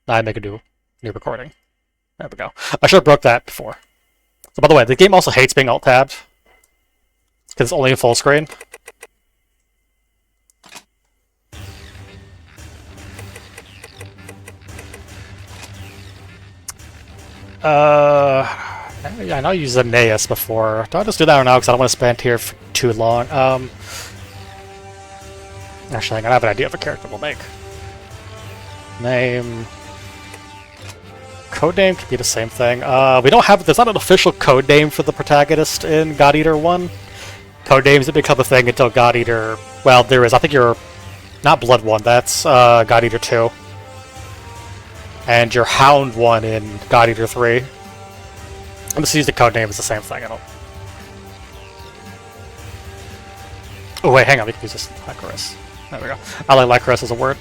I make a new recording. There we go. I should have broke that before. So by the way, the game also hates being alt-tabbed. Because it's only in full screen. Yeah, I know I used Aeneas before. Do I just do that now because I don't want to spend here for too long? Actually, I have an idea of a character we'll make. Name... Codename could be the same thing. We don't have... There's not an official codename for the protagonist in God Eater 1. Codenames didn't become a thing until God Eater... Well, there is. I think you're... Not Blood 1, that's God Eater 2. And your Hound 1 in God Eater 3. I'm just use the codename as the same thing. I don't... Oh wait, hang on. We can use this Lycoris. There we go. I like Lycoris as a word.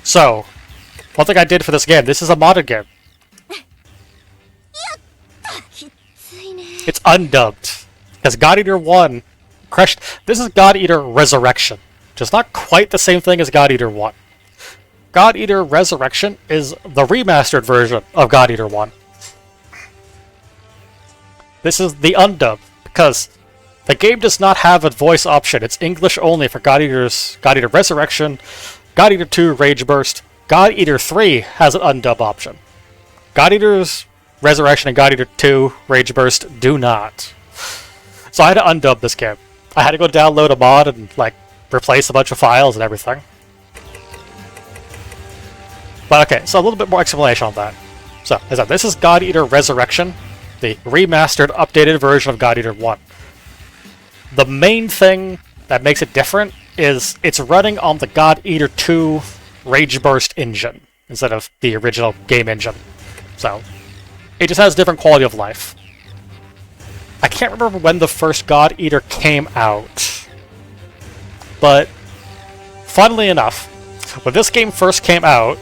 So, one thing I did for this game, this is a modded game. It's undubbed. Because God Eater 1 crushed... This is God Eater Resurrection. Just not quite the same thing as God Eater 1. God Eater Resurrection is the remastered version of God Eater 1. This is the undub, because the game does not have a voice option. It's English only for God Eater Resurrection, God Eater 2 Rage Burst. God Eater 3 has an undub option. God Eater's Resurrection and God Eater 2 Rage Burst do not. So I had to undub this game. I had to go download a mod and replace a bunch of files and everything. But okay, so a little bit more explanation on that. So, this is God Eater Resurrection, the remastered, updated version of God Eater 1. The main thing that makes it different is it's running on the God Eater 2 Rage Burst engine instead of the original game engine. So, it just has different quality of life. I can't remember when the first God Eater came out, but funnily enough, when this game first came out,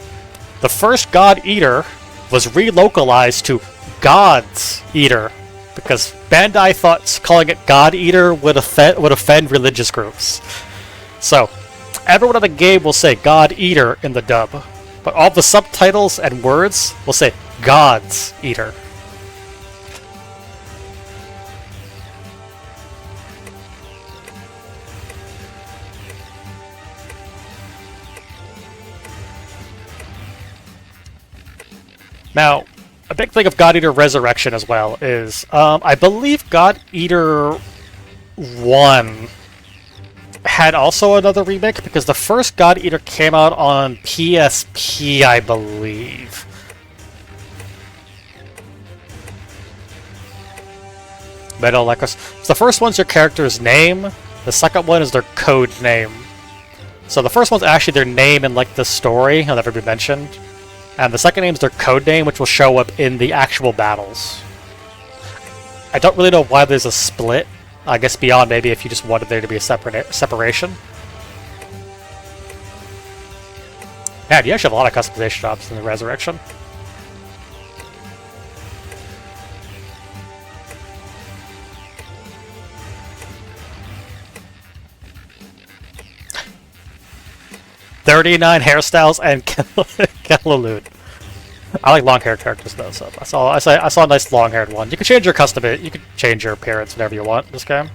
the first God Eater was relocalized to God's Eater, because Bandai thought calling it God Eater would offend religious groups. So, everyone in the game will say God Eater in the dub, but all the subtitles and words will say God's Eater. Now, a big thing of God Eater Resurrection as well is, I believe God Eater 1 had also another remake, because the first God Eater came out on PSP, I believe. Metal Lycoris. So the first one's your character's name, the second one is their code name. So the first one's actually their name in the story, it'll never be mentioned. And the second name is their code name, which will show up in the actual battles. I don't really know why there's a split. I guess beyond maybe if you just wanted there to be a separation. Man, you actually have a lot of customization options in the Resurrection. "39 hairstyles and Kelaloon." I like long haired characters though, so I saw a nice long haired one. You can change your you can change your appearance whenever you want in this game.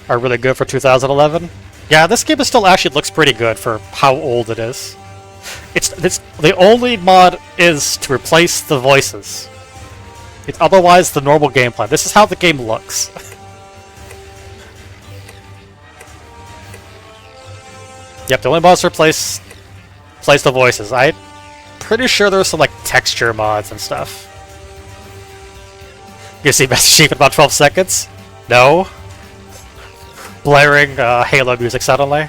Are really good for 2011. Yeah, this game still actually looks pretty good for how old it is. It's the only mod is to replace the voices. It's otherwise the normal gameplay. This is how the game looks. Yep, the only mods to replace the voices. I'm pretty sure there's some texture mods and stuff. You see Master Chief in about 12 seconds? No. Blaring Halo music suddenly.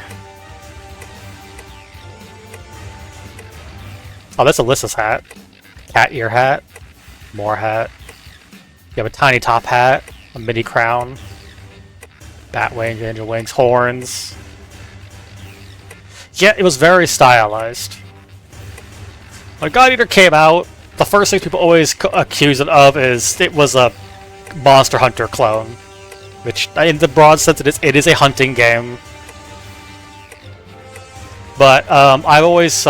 Oh, that's Alyssa's hat. Cat ear hat. More hat. You have a tiny top hat. A mini crown. Bat wings, angel wings, horns. Yeah, it was very stylized. When God Eater came out, the first thing people always accuse it of is it was a Monster Hunter clone. Which, in the broad sense, it is a hunting game. But I've always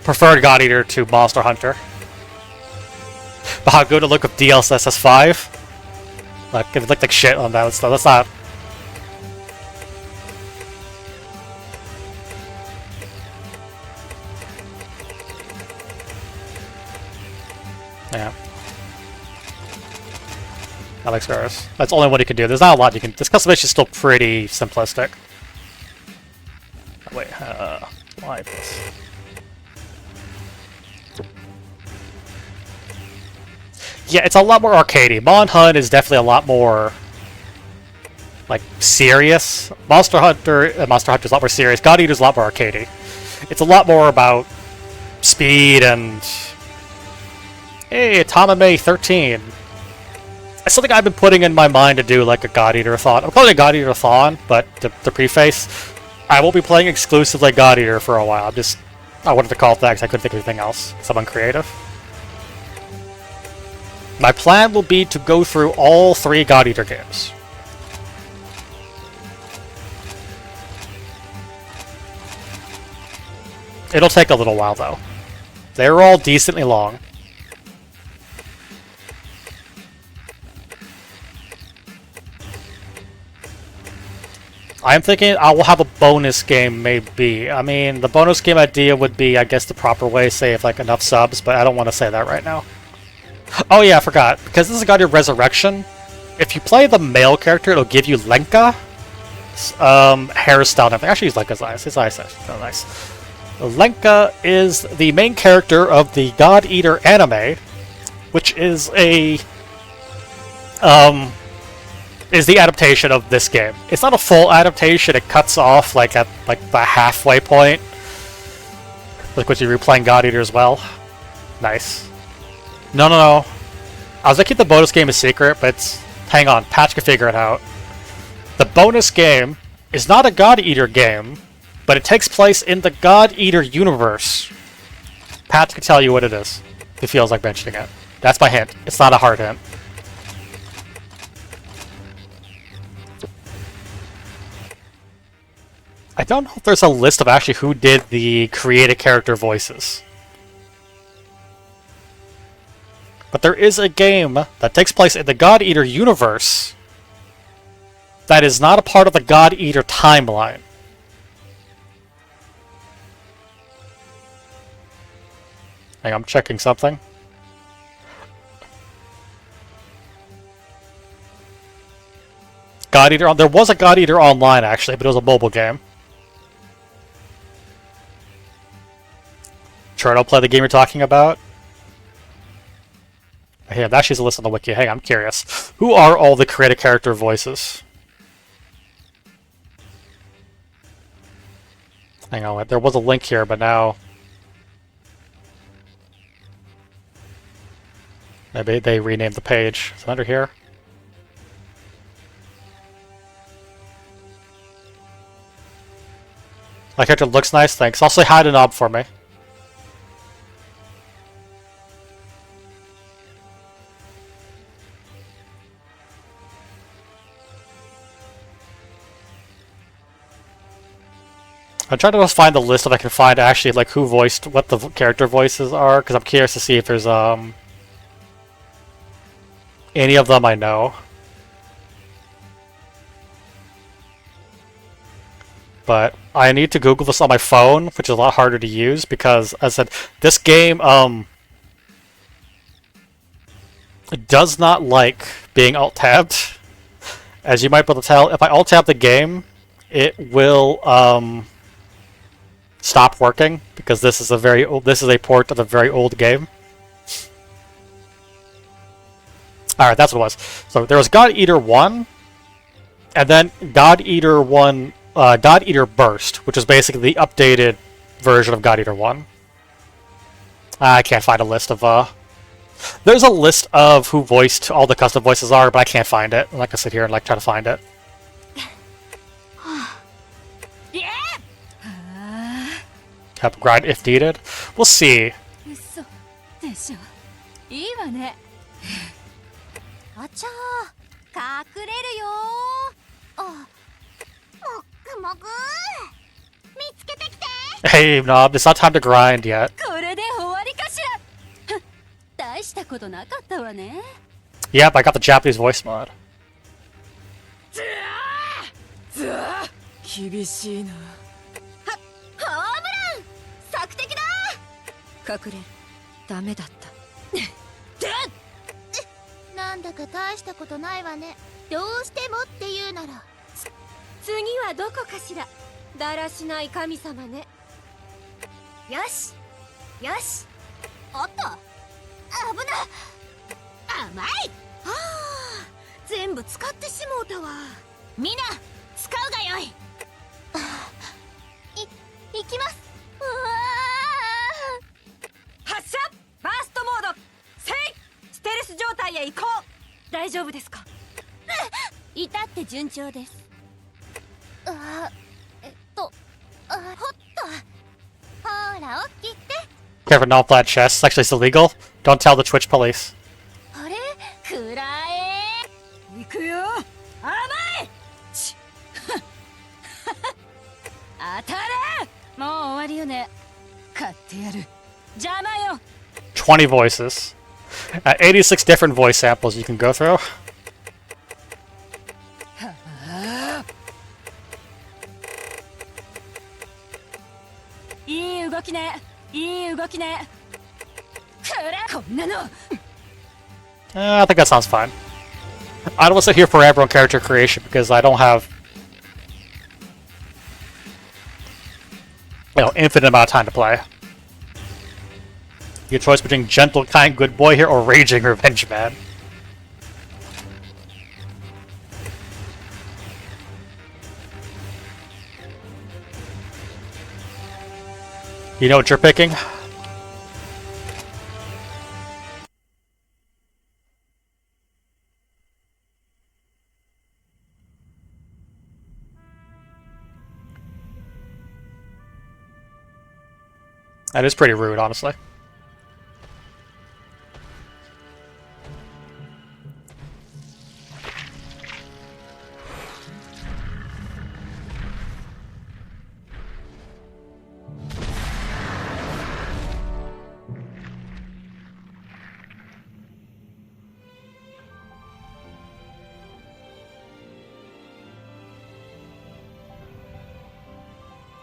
preferred God Eater to Monster Hunter. But how good to look with DLSS 5? Like, it looked like shit on that stuff. That's not. Yeah. Alex Garris. That's the only one you can do. There's not a lot you can. This customization is still pretty simplistic. Wait, why this? Yeah, it's a lot more arcadey. Mon Hun is definitely a lot more like serious. Monster Hunter is a lot more serious. God Eater is a lot more arcadey. It's a lot more about speed and hey, Tamame 13. It's something I've been putting in my mind to do, like a God Eater-a-Thon. I'm calling it a God Eater-a-Thon, but the preface, I won't be playing exclusively God Eater for a while. I wanted to call it that because I couldn't think of anything else. Because I'm uncreative. My plan will be to go through all 3 God Eater games. It'll take a little while, though. They're all decently long. I'm thinking I will have a bonus game, maybe. I mean, the bonus game idea would be, I guess, the proper way, say, if, like, enough subs, but I don't want to say that right now. Oh, yeah, I forgot. Because this is God Eater Resurrection, if you play the male character, it'll give you Lenka, hairstyle and everything. Actually, use Lenka's eyes. His eyes are kind of nice. Lenka is the main character of the God Eater anime, which is a... is the adaptation of this game. It's not a full adaptation, it cuts off like at like the halfway point. Like when you're replaying God Eater as well. Nice. No. I was gonna keep the bonus game a secret, but hang on, Patch can figure it out. The bonus game is not a God Eater game, but it takes place in the God Eater universe. Patch can tell you what it is. If he feels like mentioning it. That's my hint. It's not a hard hint. I don't know if there's a list of actually who did the created character voices. But there is a game that takes place in the God Eater universe that is not a part of the God Eater timeline. Hang on, I'm checking something. God Eater there was a God Eater Online actually, but it was a mobile game. Turtle play the game you're talking about? Yeah, that actually is a list on the wiki. Hang on, I'm curious. Who are all the created character voices? Hang on, there was a link here, but now... maybe they renamed the page. Is it under here? My character looks nice, thanks. Also, hide a knob for me. I'm trying to find the list if I can find actually like who voiced what the character voices are, because I'm curious to see if there's any of them I know. But I need to Google this on my phone, which is a lot harder to use because, as I said, this game does not like being alt-tabbed. As you might be able to tell, if I alt-tab the game, it will stop working because this is a port of a very old game. Alright, that's what it was. So there was God Eater 1, and then God Eater 1, God Eater Burst, which is basically the updated version of God Eater 1. I can't find a list of, there's a list of who voiced all the custom voices are, but I can't find it. I'm not gonna sit here and like try to find it. Help grind if needed. We'll see. あちゃー、隠れるよー。あ、もく Hey, Knob, it's not time to grind yet. これで終わりかしら。大したことなかったわね。 Yep, I got the Japanese voice mod. 厳しいな。ホームラン索敵だ。隠れる。ダメだった。なんだか大したことないわね。どうしてもって言うなら。次はどこかしら。だらしない神様ね。よしよし。おっと、危な。甘い。ああ、全部使ってしもうたわ。みんな使うがよい。行きます。うわ発射。バーストモードせい。ステルス状態へ移行。大丈夫ですか？至って順調です。ほら、起きて。 Careful, not flat chest. Actually, it's illegal. Don't tell the Twitch police. あれ、くらえ。行くよ。甘い。当たれ。もう終わりよね。買ってやる。邪魔よ。20 voices. 86 different voice samples you can go through. いい動きね。いい動きね。くれ、こんなの。I think that sounds fine. I don't want to sit here forever on character creation because I don't have, infinite amount of time to play. You get a choice between gentle, kind, good boy here or raging revenge man. You know what you're picking? That is pretty rude, honestly.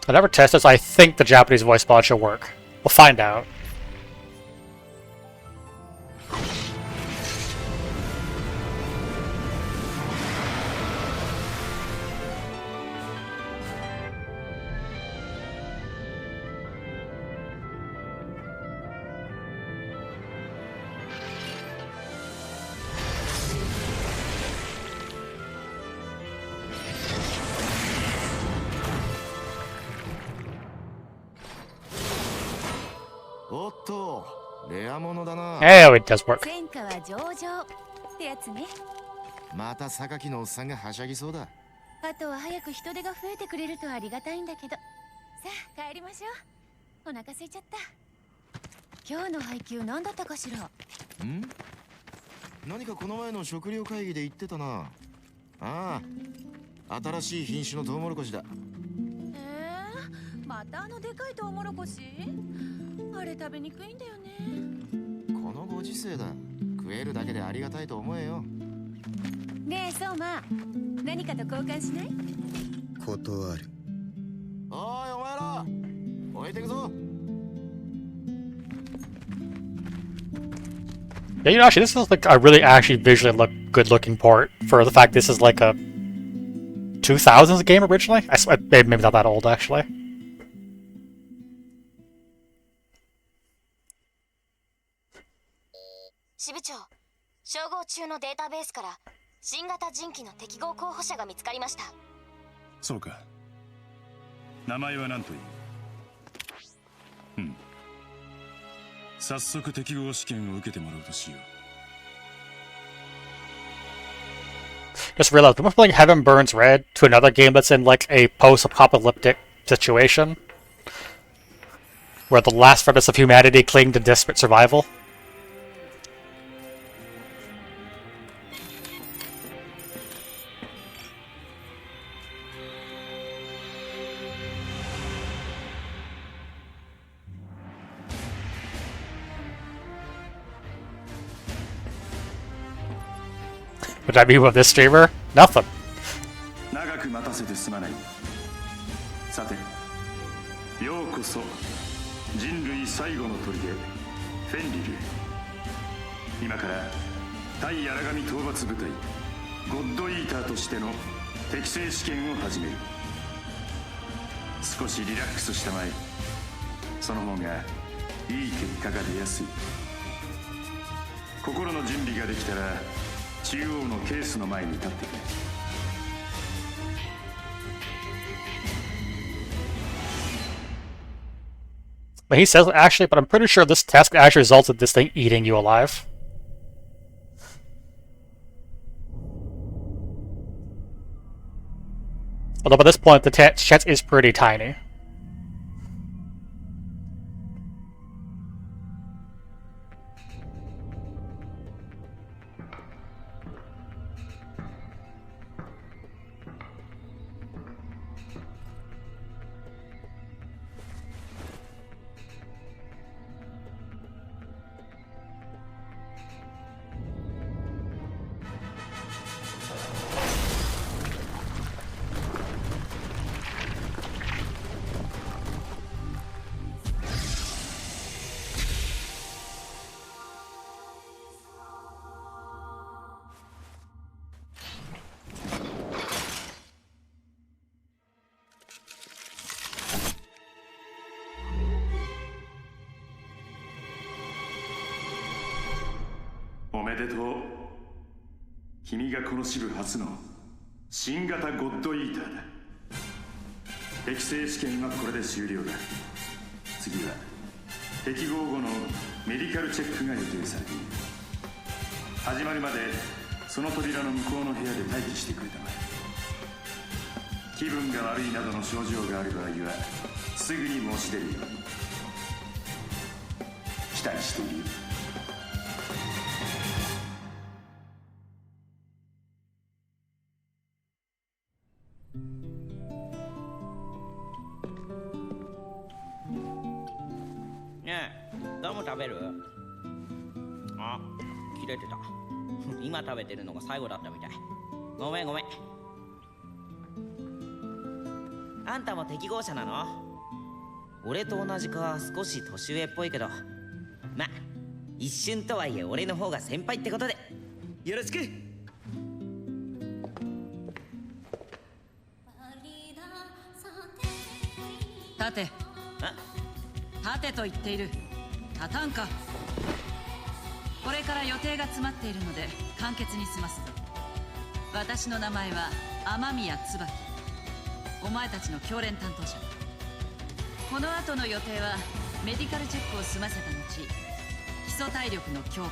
I never tested this. I think the Japanese voice mod should work. We'll find out. Oh, it does work. 戦果は上々ってやつね。また榊のおっさんがはしゃぎそうだ。あとは早く人手が増えてくれるとありがたいんだけど。さあ帰りましょう。お腹空いちゃった。今日の配給何だったかしら。何かこの前の食料会議で言ってたな。ああ、新しい品種のトウモロコシだ。またあのでかいトウモロコシ？あれ食べにくいんだよね。このご時世だ。食えるだけでありがたいと思えよ。ねえ、そうま。何かと交換しない？断る。おい、お前ら置いてくぞ。Yeah, actually, this is like a really visually good-looking port for the fact this is like a 2000s game originally. Maybe not that old, actually. 支部長、照合中のデータベースから新型人機の適合候補者が見つかりました。そうか。名前は何という？早速適合試験を受けてもらうとしよう。 Just realized, we're playing Heaven Burns Red to another game that's in like a post-apocalyptic situation, where the last remnants of humanity cling to desperate survival. Which I mean with this streamer, nothing. 長く待たせてすまない。さて、ようこそ人類最後の砦フェンリルへ。今から対荒神討伐部隊ゴッドイーターとしての適正試験を始める。少しリラックスしたまえ。その方がいい結果が出やすい。心の準備ができたら中央のケースの前に立ってくれ。But he says actually, but I'm pretty sure this task actually results in this thing eating you alive. Although by this point the chance is pretty tiny.おめでとう。君がこの支部初の新型ゴッドイーターだ。適正試験はこれで終了だ。次は適合後のメディカルチェックが予定されている。始まるまでその扉の向こうの部屋で待機してくれたまえ。気分が悪いなどの症状がある場合はすぐに申し出るように。期待しているよ。ダム食べる？あ、切れてた。今食べてるのが最後だったみたい。ごめんごめん。あんたも適合者なの？俺と同じか少し年上っぽいけど、ま、一瞬とはいえ俺の方が先輩ってことでよろしく。立て。立てと言っている。立たんか。これから予定が詰まっているので簡潔に済ますぞ。私の名前は雨宮椿。お前たちの教練担当者。この後の予定はメディカルチェックを済ませた後、基礎体力の強化、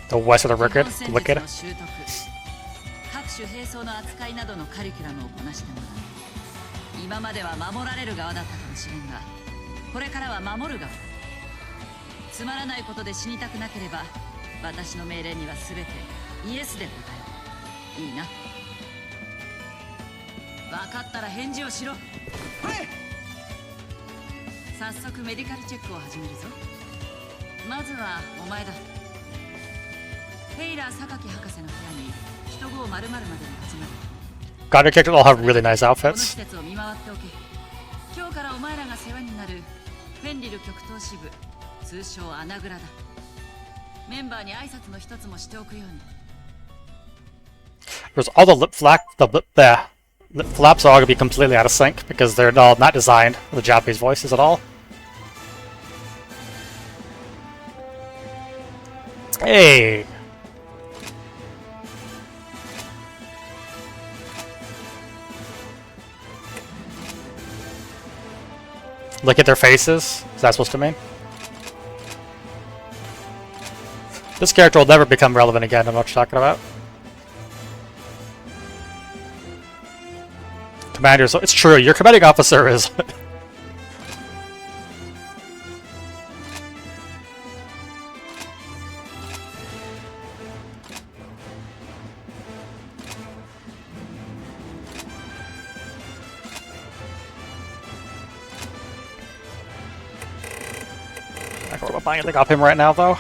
The West of the 基本 Wicked. 戦術 Wicked. の習得、各種兵装の扱いなどのカリキュラムをこなしてもらう。今までは守られる側だったかもしれんが、これからは守る側だ。つまらないことで死にたくなければ私の命令には全てイエスで答える。いいな。分かったら返事をしろ。はい。早速メディカルチェックを始めるぞ。まずはお前だ。テイラー榊博士の部屋に人500までに集まる。God, your characters all have really nice この施 outfits. 設を見回っておけ。今日からお前らが世話になるフェンリル極東支部、通称アナグラだ。メンバーに挨拶の一つもしておくように。 There's all the lip flaps are all gonna be completely out of sync because they're all not designed with the Japanese voices at all. Hey! Look at their faces. Is that supposed to mean? This character will never become relevant again. I don't know what you're talking about. Commanders, it's true. Your commanding officer is. I don't know buying anything off him right now, though.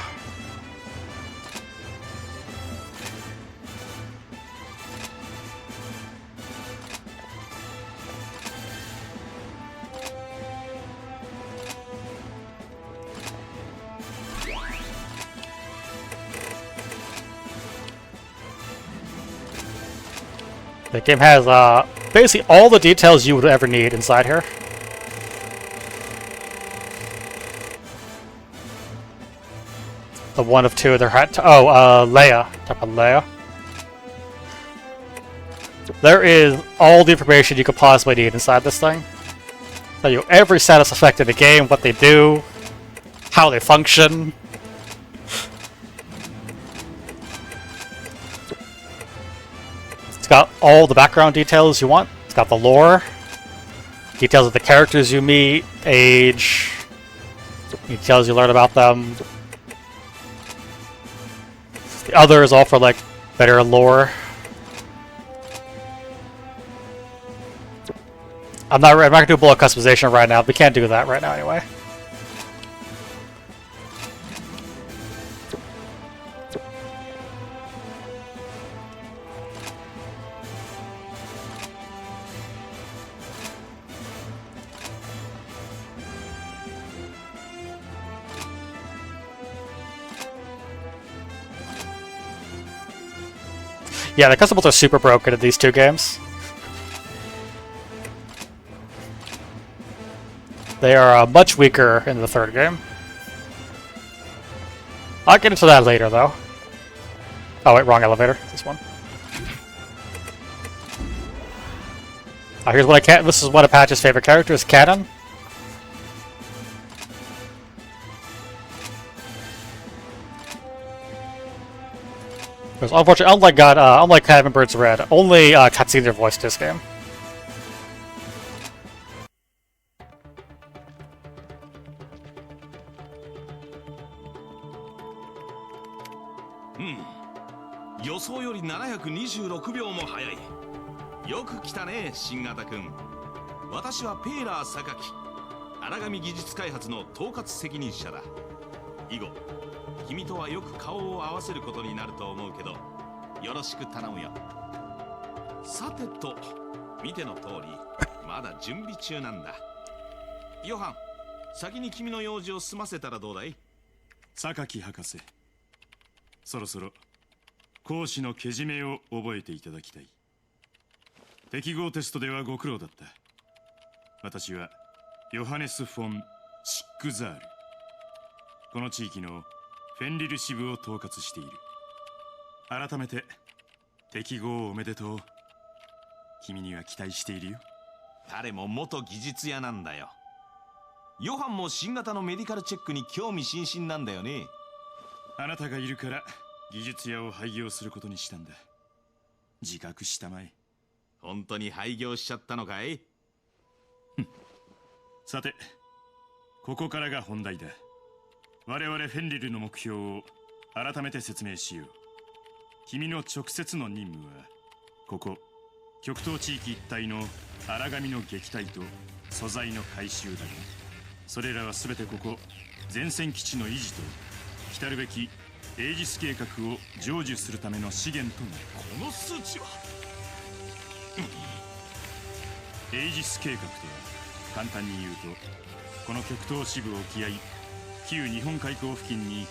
The game has basically all the details you would ever need inside here. The one of two there had to, Leia. Talk about Leia. There is all the information you could possibly need inside this thing. Tell you every status effect in the game, what they do, how they function. It's got all the background details you want. It's got the lore, details of the characters you meet, age, details you learn about them. The others all for like better lore. I'm not gonna do bullet customization right now. We can't do that right now anyway. Yeah, the customables are super broken in these two games. They are much weaker in the third game. I'll get into that later, though. Oh wait, wrong elevator. This one. Here's what I can. This is one of Patch's favorite characters, Cannon. Because unfortunately, unlike Cabin Bird's Red, only cutscenes are voiced this game. Hmm. 予想より726秒も早い。よく来たね、新型くん。私はペーラー榊、荒神技術開発の統括責任者だ。以後、君とはよく顔を合わせることになると思うけど、よろしく頼むよ。さてと、見ての通り、まだ準備中なんだ。ヨハン、先に君の用事を済ませたらどうだい？榊博士、そろそろ講師のけじめを覚えていただきたい。適合テストではご苦労だった。私はヨハネス・フォン・シックザール。この地域のフェンリル支部を統括している。改めて適合おめでとう。君には期待しているよ。彼も元技術屋なんだよ。ヨハンも新型のメディカルチェックに興味津々なんだよね。あなたがいるから技術屋を廃業することにしたんだ。自覚したまえ。本当に廃業しちゃったのかい？さて、ここからが本題だ。我々フェンリルの目標を改めて説明しよう。君の直接の任務は、ここ極東地域一帯の荒神の撃退と素材の回収だが、それらは全てここ前線基地の維持と来るべきエイジス計画を成就するための資源となる。この数値はエイジス計画とは簡単に言うと、この極東支部沖合旧日本海溝付近に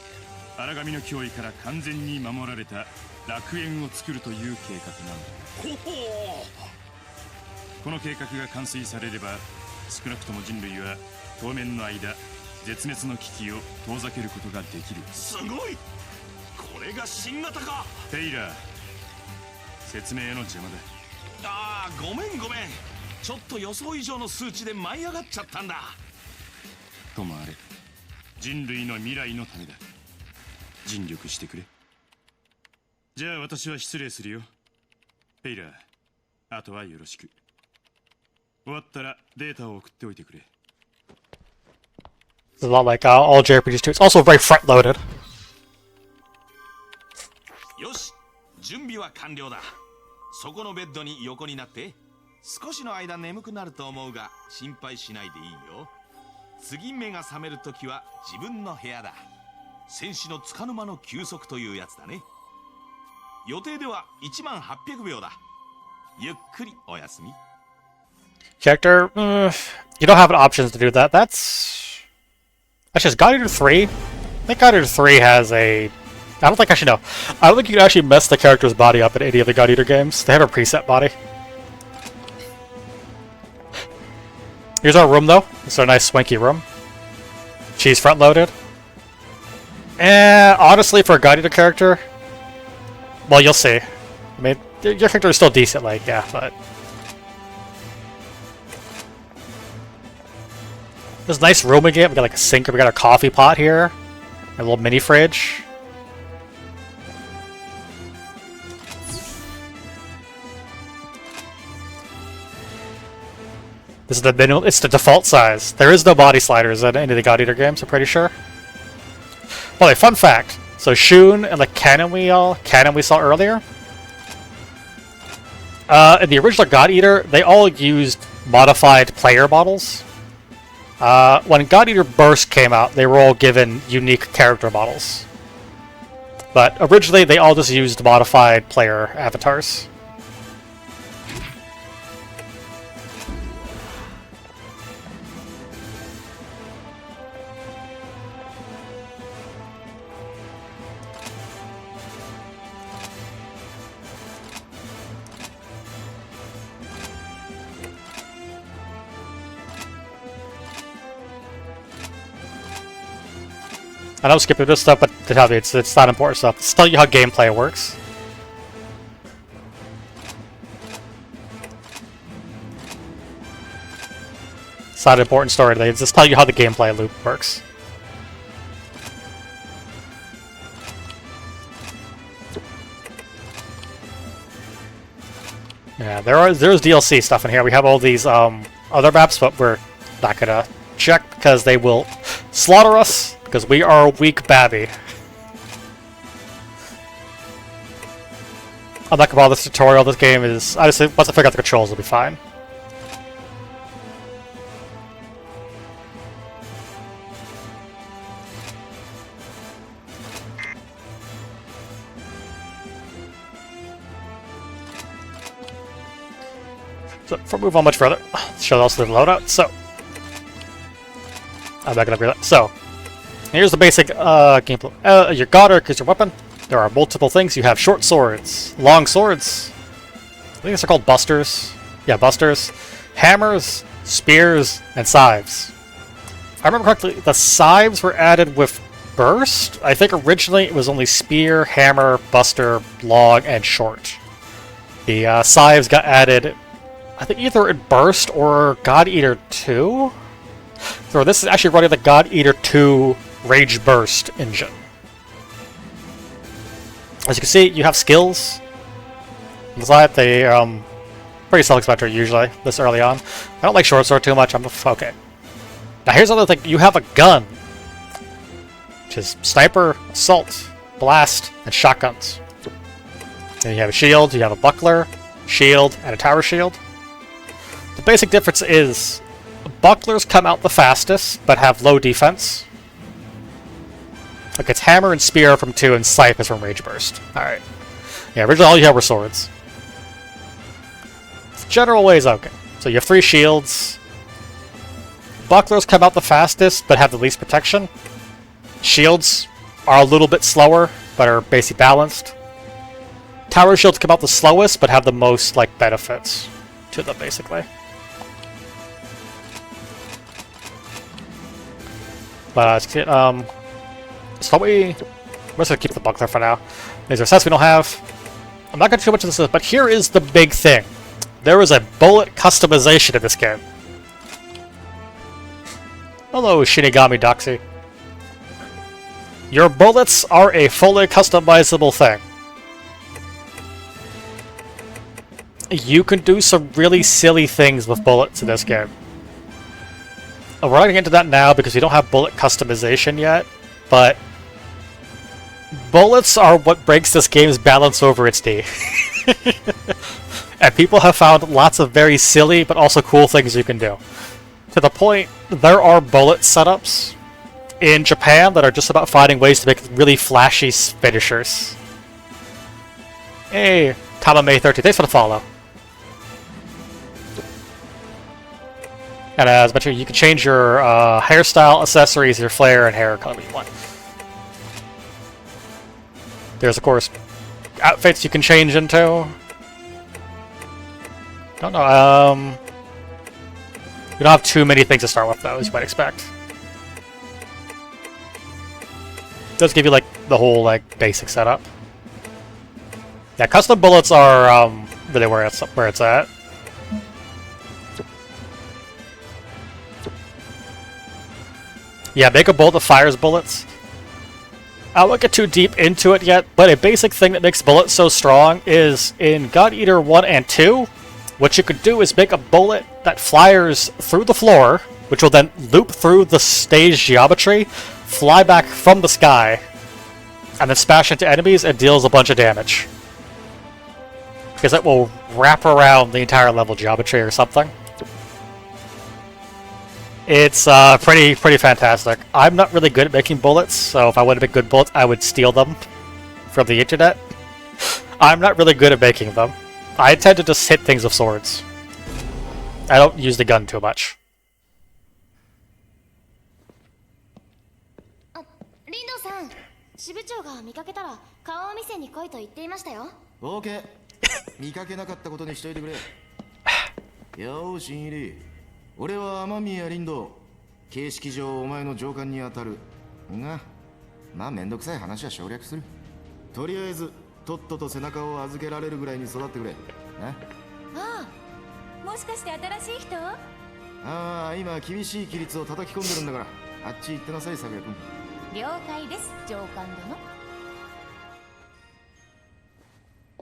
荒神の脅威から完全に守られた楽園を作るという計画なのだ。この計画が完遂されれば、少なくとも人類は当面の間絶滅の危機を遠ざけることができる。すごい！これが新型か。テイラー、説明の邪魔だ。ああ、ごめん。ちょっと予想以上の数値で舞い上がっちゃったんだ。ともあれ、人類の未来のためだ。尽力してくれ。じゃあ私は失礼するよ。ペイラー、あとはよろしく。終わったらデータを送っておいてくれ。It's a lot like all JRPGs too. It's also very front-loaded. よし、準備は完了だ。そこのベッドに横になって。少しの間眠くなると思うが心配しないでいいよ。次目が覚めるときは自分の部屋だ。戦士の束の間の休息というやつだね。予定では10800秒だ。ゆっくりお休み。Character, you don't have options to do that. That's actually, is God Eater 3? I think God Eater 3 has a. I don't think I should know. I don't think you can actually mess the character's body up in any of the God Eater games. They have a preset body. Here's our room, though. It's a nice swanky room. She's front-loaded. Honestly, for a God Eater character, well, you'll see. I mean, your character is still decent, like, yeah, but... This nice room we get. We got like a sink, we got our coffee pot here. A little mini fridge. This is the minimal, it's the default size. There is no body sliders in any of the God Eater games, I'm pretty sure. Well, a fun fact. So Shun and the cannon we saw earlier. In the original God Eater, they all used modified player models. When God Eater Burst came out, they were all given unique character models. But originally, they all just used modified player avatars. I know I'm skipping this stuff, but to tell you, it's not important stuff. Let's tell you how gameplay works. It's not an important story today. It's just tell you how the gameplay loop works. Yeah, there's DLC stuff in here. We have all these other maps, but we're not gonna check because they will slaughter us because we are weak babby. I'm not gonna bother this tutorial. This game is honestly once I figure out the controls, it'll be fine. So before we move on much further, let's show also the loadout. So I'm not gonna upgrade that. So here's the basic gameplay. Your God Arc is your weapon. There are multiple things. You have short swords, long swords. I think these are called busters. Yeah, busters. Hammers, spears, and scythes. If I remember correctly, the scythes were added with burst. I think originally it was only spear, hammer, buster, long, and short. The scythes got added, I think either in Burst or God Eater 2? So this is actually running the God Eater 2 Rage Burst engine. As you can see, you have skills. On the side, they pretty self-explanatory usually, this early on. I don't like short sword too much, okay. Now here's another thing, you have a gun. Which is sniper, assault, blast, and shotguns. Then you have a shield, you have a buckler, shield, and a tower shield. The basic difference is bucklers come out the fastest, but have low defense. Like it's hammer and spear from 2, and scythe is from Rage Burst. Alright. Yeah, originally all you had were swords. The general way is okay. So you have 3 shields. Bucklers come out the fastest, but have the least protection. Shields are a little bit slower, but are basically balanced. Tower shields come out the slowest, but have the most, like, benefits to them, basically. But, so we're just gonna keep the buckler for now. These are sets we don't have. I'm not gonna do too much of this, but here is the big thing. There is a bullet customization in this game. Hello, Shinigami Doxy. Your bullets are a fully customizable thing. You can do some really silly things with bullets in this game. We're not going to get into that now because we don't have bullet customization yet, but bullets are what breaks this game's balance over its D. And people have found lots of very silly but also cool things you can do. To the point, there are bullet setups in Japan that are just about finding ways to make really flashy finishers. Hey, Tamame30, thanks for the follow. And as mentioned, you can change your hairstyle, accessories, your flare, and hair color you want. There's, of course, outfits you can change into. Don't know, You don't have too many things to start with, though, as you might expect. It does give you, like, the whole, like, basic setup. Yeah, custom bullets are, really where it's at. Yeah, make a bullet that fires bullets. I won't get too deep into it yet, but a basic thing that makes bullets so strong is in God Eater 1 and 2, what you could do is make a bullet that flies through the floor, which will then loop through the stage geometry, fly back from the sky, and then smash into enemies and deals a bunch of damage. Because it will wrap around the entire level geometry or something. It's pretty fantastic. I'm not really good at making bullets, so if I wanted to make good bullets, I would steal them from the internet. I'm not really good at making them. I tend to just hit things with swords. I don't use the gun too much. リンドさん、支部長が見かけたら顔を見せに来いと言っていましたよ。オーケー。見かけなかったことにしといてくれ。よーし、新入り。俺は雨宮林道。形式上お前の上官に当たる。が、まあめんどくさい話は省略する。とりあえず、とっとと背中を預けられるぐらいに育ってくれ。な。ああ、もしかして新しい人？ああ、今厳しい規律を叩き込んでるんだから、あっち行ってなさい、咲夜君。了解です、上官殿。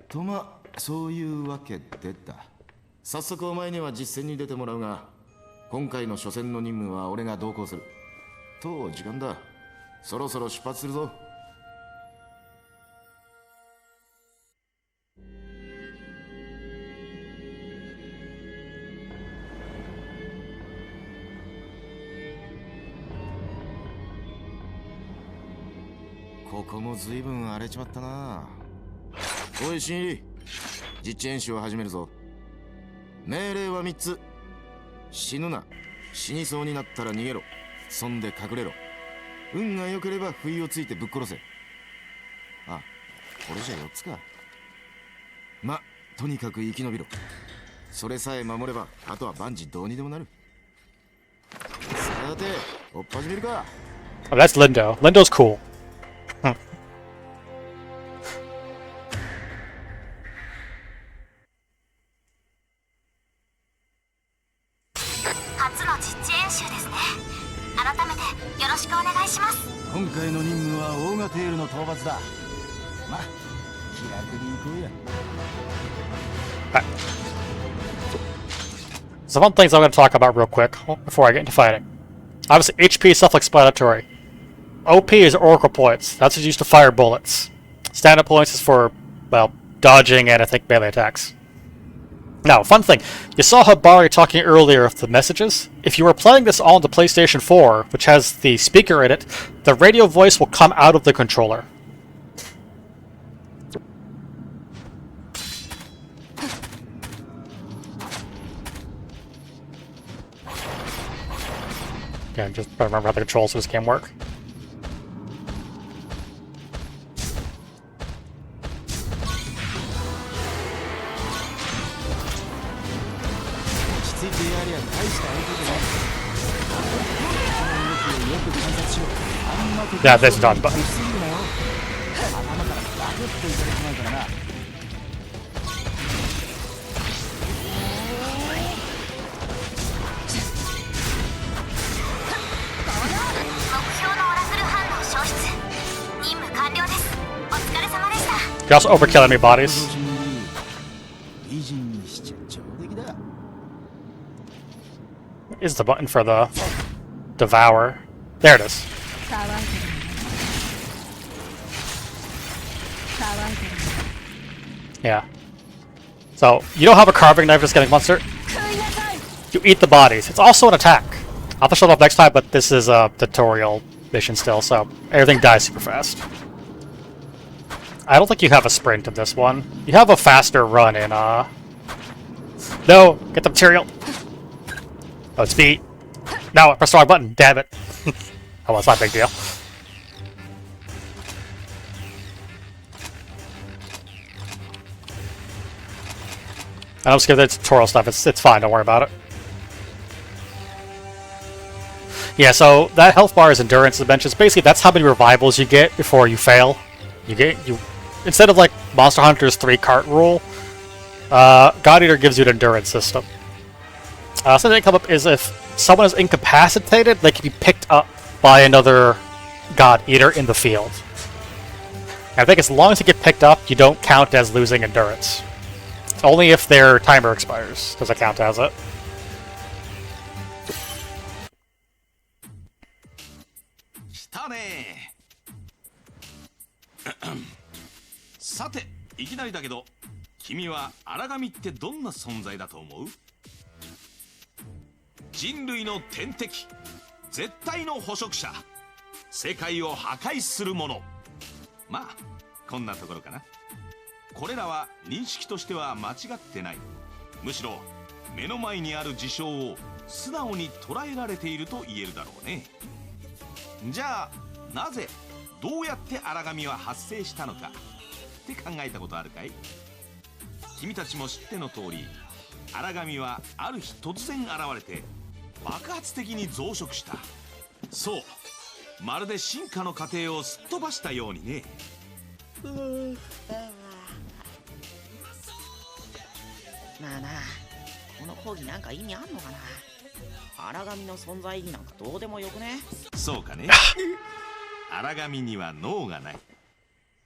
とま、そういうわけでだ。早速お前には実践に出てもらうが、今回の初戦の任務は俺が同行する。と、時間だ。そろそろ出発するぞ。ここも随分荒れちまったな。おい、新入り。実地演習を始めるぞ。命令は3つ。死ぬな。死にそうになったら逃げろ。そんで隠れろ。運が良ければ不意をついてぶっ殺せ。あ、これじゃ4つか。ま、とにかく生き延びろ。それさえ守れば、あとは万事どうにでもなる。さて、追っ始めるか。Oh, that's Lindo. Lindo's cool. 初の実地演習ですね。改めてよろしくお願いします。今回の任務はオーガテールの討伐だ。ま、気楽に行こうや。Some fun things I'm going to talk about real quick before I get into fighting. Obviously, HP is self-explanatory. OP is Oracle points. That's what's used to fire bullets. Stand-up points is for, well, dodging and I think melee attacks. Now, fun thing. You saw Habari talking earlier of the messages. If you were playing this on the PlayStation 4, which has the speaker in it, the radio voice will come out of the controller. Yeah, just remember how the controls of this game work. Yeah, this dodge button. You also overkill enemy bodies. What is the button for the devour? There it is. Yeah. So, you don't have a carving knife just getting monster. You eat the bodies. It's also an attack. I'll have to show it off next time, but this is a tutorial mission still, so everything dies super fast. I don't think you have a sprint in this one. You have a faster run in, No! Get the material! Oh, it's B. No, I pressed the wrong button. Damn it. Oh, well, it's not a big deal. I don't skip the tutorial stuff. It's fine. Don't worry about it. Yeah, so that health bar is endurance dimensions. Basically, that's how many revivals you get before you fail. You instead of like Monster Hunter's 3-cart rule, God Eater gives you an endurance system. Something that come up is if someone is incapacitated, they can be picked up by another God Eater in the field. And I think as long as you get picked up, you don't count as losing endurance. It's only if their timer expires does it count as it. 来たねさていきなりだけど君は荒神ってどんな存在だと思う？人類の天敵、絶対の捕食者、世界を破壊するもの。まあこんなところかな。これらは認識としては間違ってない。むしろ目の前にある事象を素直に捉えられていると言えるだろうね。じゃあなぜどうやって荒神は発生したのかって考えたことあるかい？君たちも知っての通り、荒神はある日突然現れて爆発的に増殖した。そう、まるで進化の過程をすっ飛ばしたようにね。なあなあ、この講義なんか意味あんのかな？荒神の存在意義なんかどうでもよくね？そうかね。荒神には脳がない。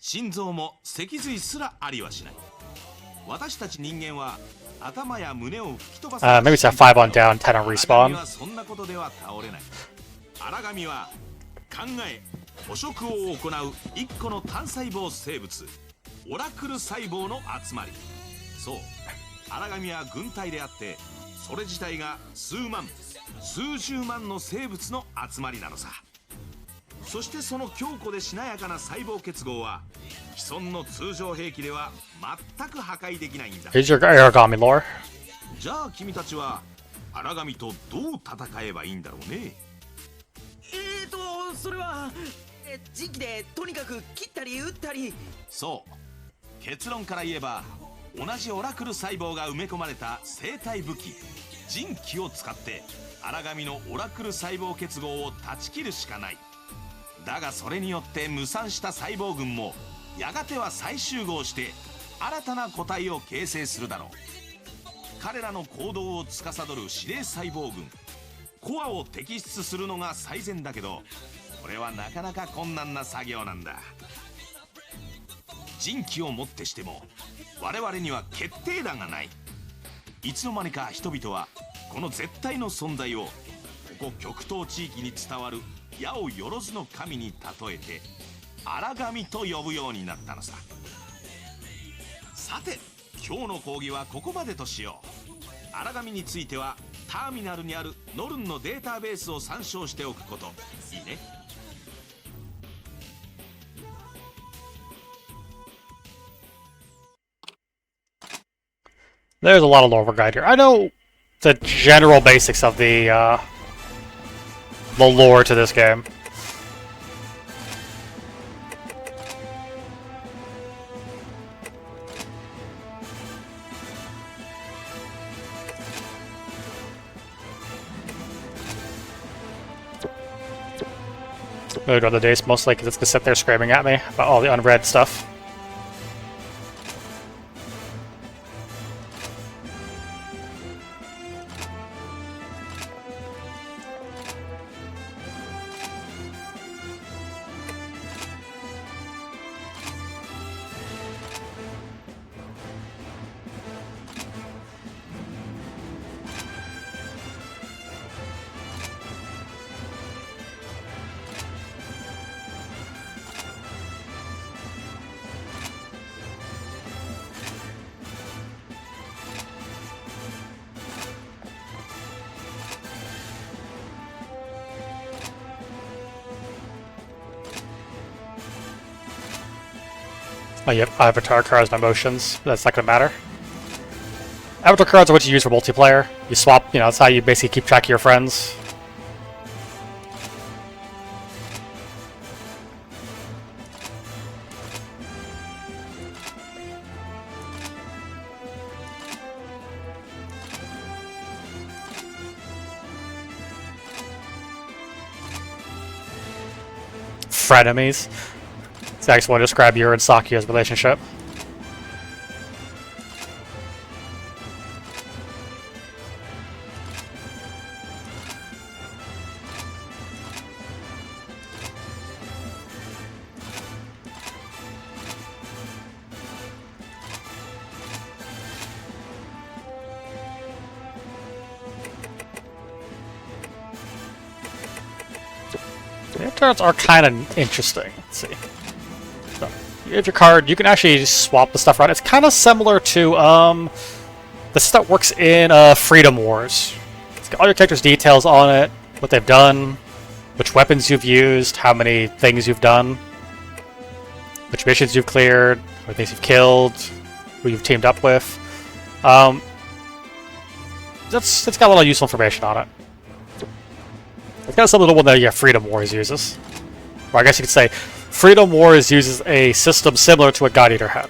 心臓も脊髄すらありはしない。私たち人間は頭や胸を吹き飛ばす。Maybe it's at 5 on down, 10 on respawn. そんなことでは倒れない。荒神は考え、捕食を行う一個の単細胞生物、オラクル細胞の集まり。そう、荒神は軍隊であって、それ自体が数万、数十万の生物の集まりなのさ。そしてその強固でしなやかな細胞結合は既存の通常兵器では全く破壊できないんだ。 Here's your Aragami lore. じゃあ君たちは荒神とどう戦えばいいんだろうね。それは人気でとにかく切ったり打ったり。そう、結論から言えば同じオラクル細胞が埋め込まれた生体武器人気を使って荒神のオラクル細胞結合を断ち切るしかない。だがそれによって無産した細胞群もやがては再集合して新たな個体を形成するだろう。彼らの行動を司る指令細胞群コアを摘出するのが最善だけど、これはなかなか困難な作業なんだ。人気をもってしても我々には決定打がない。いつの間にか人々はこの絶対の存在をここ極東地域に伝わる矢をよろずの神に例えて荒神と呼ぶようになったのさ。さて今日の講義はここまでとしよう。荒神についてはターミナルにあるノルンのデータベースを参照しておくこと。いいね。There's a lot of lore for guide here. I know the general basics of the lore to this game. Moved on the days mostly because it's gonna sit there screaming at me about all the unread stuff. Oh, yep, avatar cards and emotions. That's not gonna matter. Avatar cards are what you use for multiplayer. You swap, that's how you basically keep track of your friends. frenemies. So I just want to describe your and Sakuya's relationship. The interns are kind of interesting. Let's see. So, you have your card. You can actually swap the stuff around. It's kind of similar to the stuff that works in Freedom Wars. It's got all your characters' details on it, what they've done, which weapons you've used, how many things you've done, which missions you've cleared, how many things you've killed, who you've teamed up with. It's got a lot of useful information on it. It's kind of similar to the one that Freedom Wars uses. Or I guess you could say Freedom Wars uses a system similar to what God Eater had.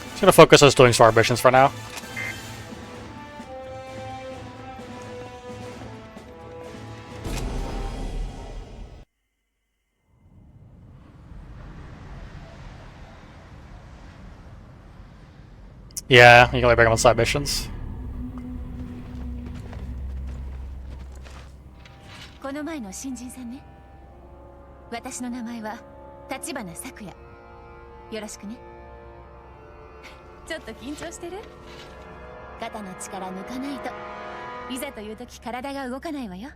Just gonna focus on doing star missions for now. Yeah, you can only bring them on side missions. この前の新人さんね。私の名前は立花咲也。よろしくね。ちょっと緊張してる？肩の力抜かないといざという時体が動かないわよ。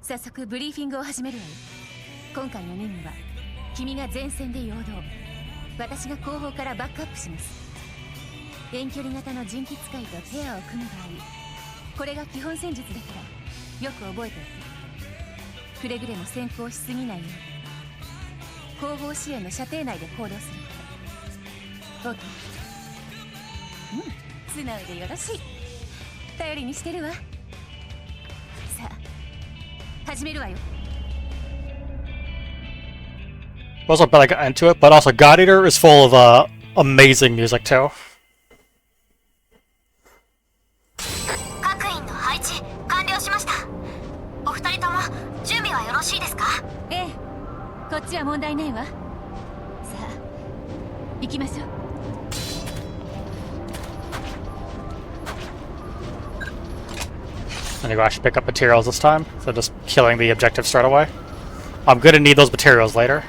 早速ブリーフィングを始めるわよ。今回の任務は君が前線で陽動、私が後方からバックアップします。遠距離型の人気使いとペアを組む場合、これが基本戦術だからよく覚えておいて。くれぐれも先行しすぎないように。後方支援の射程内で行動する。オッケー。素直でよろしい。頼りにしてるわ。さあ、始めるわよ。Also, but I got into it, but also God Eater is full of amazing music too. 各員の配置完了しました。お二人とも準備はよろしいですか？ええ、こっちは問題ないわ。さあ、行きましょう。I need to actually pick up materials this time, so just killing the objective straight away. I'm gonna need those materials later.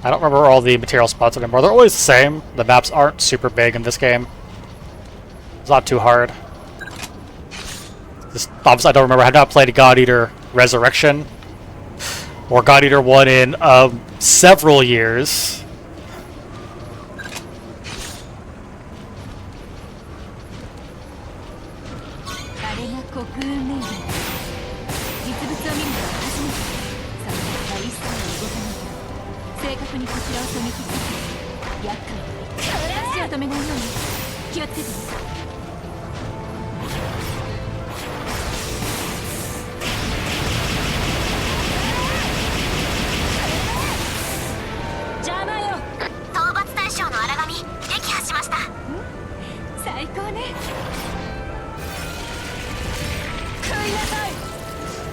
I don't remember all the material spots anymore. They're always the same. The maps aren't super big in this game. It's not too hard. Just, obviously, I don't remember. I have not played God Eater Resurrection or God Eater 1 in several years.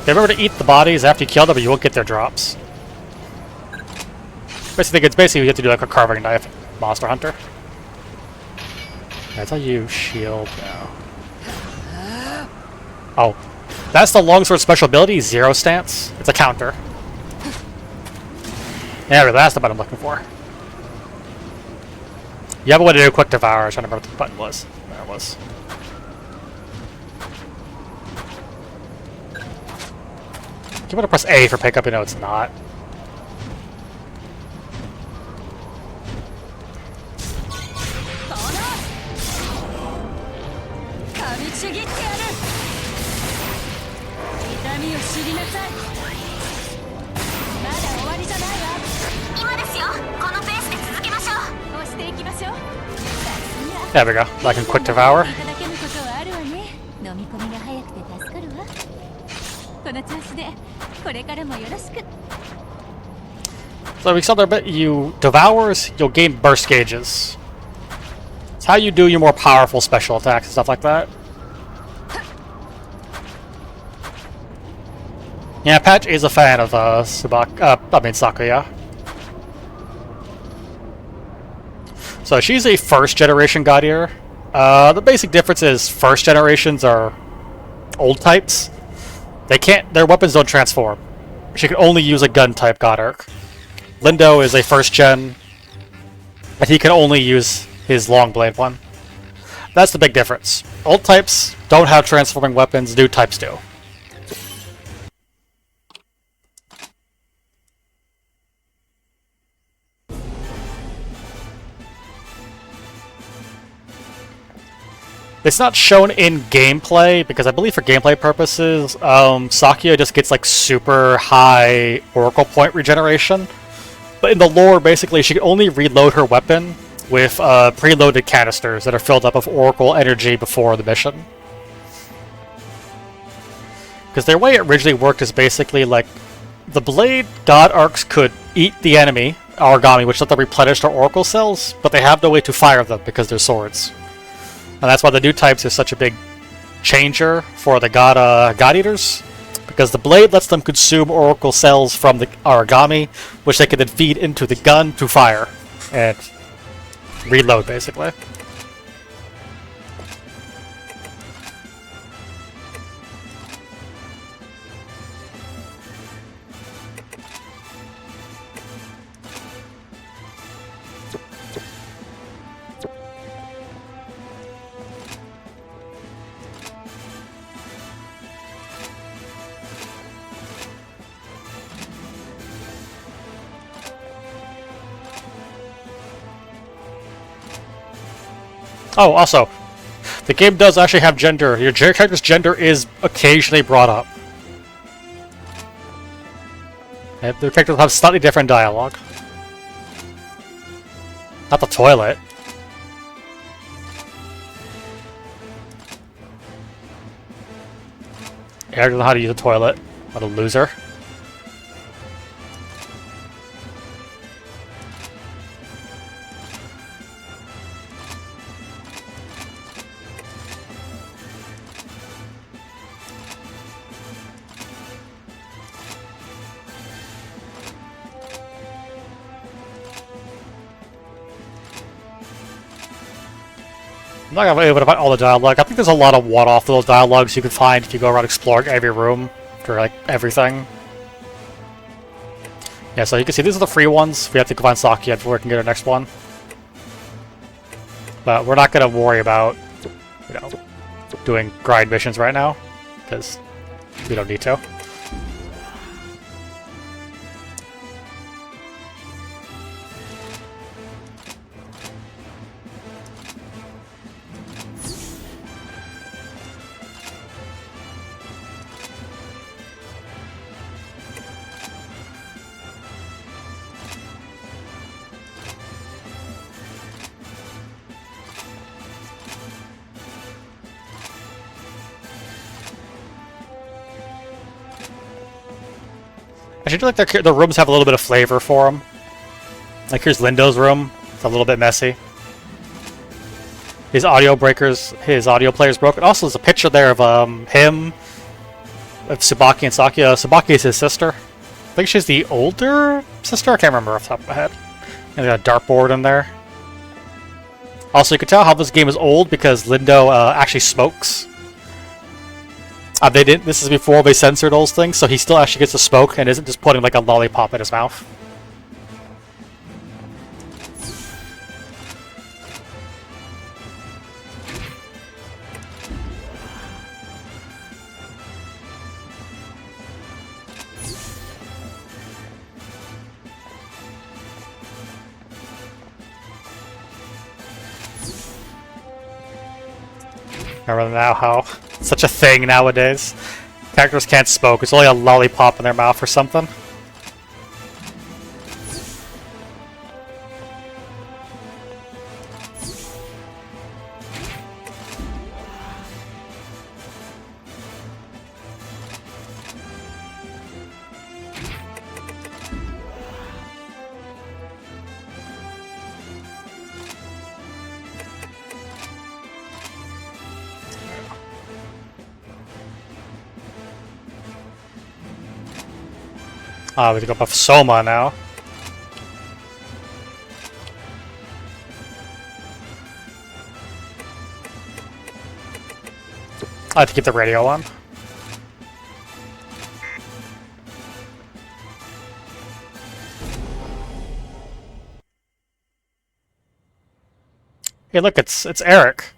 They remember to eat the bodies after you kill them, but you won't get their drops. Basically, it's basically you have to do like a carving knife, Monster Hunter. That's how you shield now. Oh, that's the longsword special ability, Zero Stance. It's a counter. Yeah, that's the button I'm looking for. You have a way to do a quick devour. I was trying to remember what the button was. There it was. You want to press A for pickup, you know it's not. There we go. I can quick devour. この調子でこれからもよろしく。So we saw there a bit. You devours, you'll gain burst gauges. It's how you do your more powerful special attacks and stuff like that. Yeah, Patch is a fan of Sakuya. So she's a first generation God Eater. The basic difference is first generations are old types. They can't. Their weapons don't transform. She can only use a gun type God Eater. Lindo is a first gen, and he can only use his long blade one. That's the big difference. Old types don't have transforming weapons. New types do. It's not shown in gameplay, because I believe for gameplay purposes, Sakuya just gets like super high Oracle Point regeneration. But in the lore, basically, she can only reload her weapon with preloaded canisters that are filled up with Oracle energy before the mission. Because the way it originally worked is basically like, the Blade God Arcs could eat the enemy, Origami, which let them replenish their Oracle cells, but they have no way to fire them because they're swords. And that's why the new types is such a big changer for the God Eaters, because the blade lets them consume Oracle cells from the Origami, which they can then feed into the gun to fire and reload, basically. Oh, also, the game does actually have gender. Your character's gender is occasionally brought up. And the characters have slightly different dialogue. Not the toilet. I don't know how to use a toilet. What a loser. I'm not gonna be able to find all the dialogue. I think there's a lot of one-off little dialogues you can find if you go around exploring every room for like everything. Yeah, so you can see these are the free ones. We have to go find Sakuya before we can get our next one. But we're not gonna worry about, you know, doing grind missions right now, because we don't need to. I should do like the rooms have a little bit of flavor for them. Like here's Lindo's room. It's a little bit messy. His audio player's broken. Also, there's a picture there of him, of Tsubaki and Sakuya. Tsubaki is his sister. I think she's the older sister. I can't remember off the top of my head. And they got a dartboard in there. Also, you can tell how this game is old because Lindo actually smokes. They didn't. This is before they censored those things, so he still actually gets to smoke and isn't just putting like a lollipop in his mouth. Remember now how such a thing nowadays. Characters can't smoke. It's only a lollipop in their mouth or something. We have to go buff Soma now. I have to keep the radio on. Hey, look, it's Eric.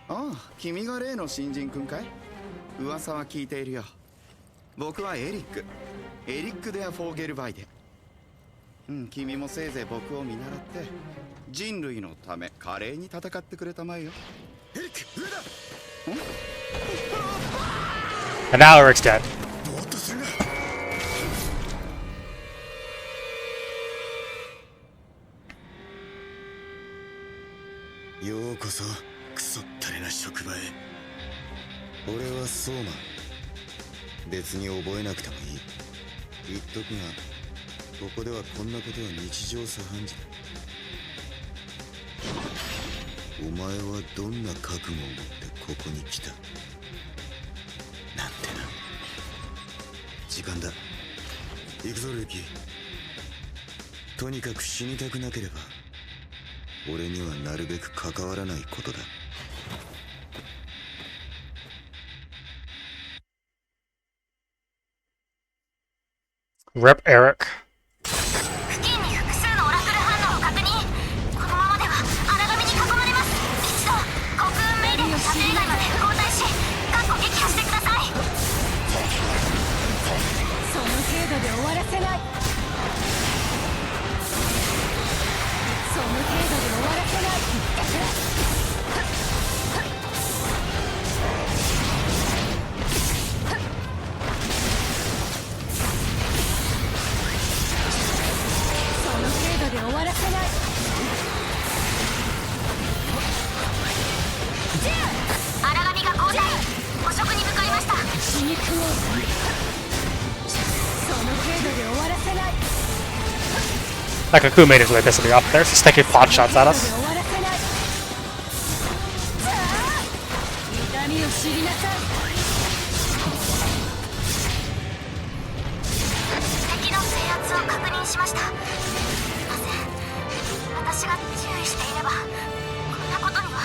ああ、君が例の新人くんかい？噂は聞いているよ。僕はエリック。エリック・デア・フォーゲルバイで。君もせいぜい僕を見習って、人類のため華麗に戦ってくれたまえよ。エリック、上だ！ And now Eric's dead. ぼーっとするな。ようこそクソったれな職場へ。俺はソーマン。別に覚えなくてもいい。言っとくが、ここではこんなことは日常茶飯事だ。お前はどんな覚悟を持ってここに来た？なんてな。時間だ。行くぞルーキー。とにかく死にたくなければ俺にはなるべく関わらないことだ。Rip Eric. 付近に複数のオラクル反応を確認。このままでは荒神に囲まれます。一度国運メイデンの射程外まで後退し、確保撃破してください。その程度で終わらせない。その程度で終わらせない。その程度で終わらせない。荒神が後退。捕食に向かいました。死に食おう。その程度で終わらせない。 That Kaku made his way basically up there, just taking pot shots at us. 終わらせない。痛みを知りなさい。敵の制圧を確認しました。すみません。私が注意していればこんなことには。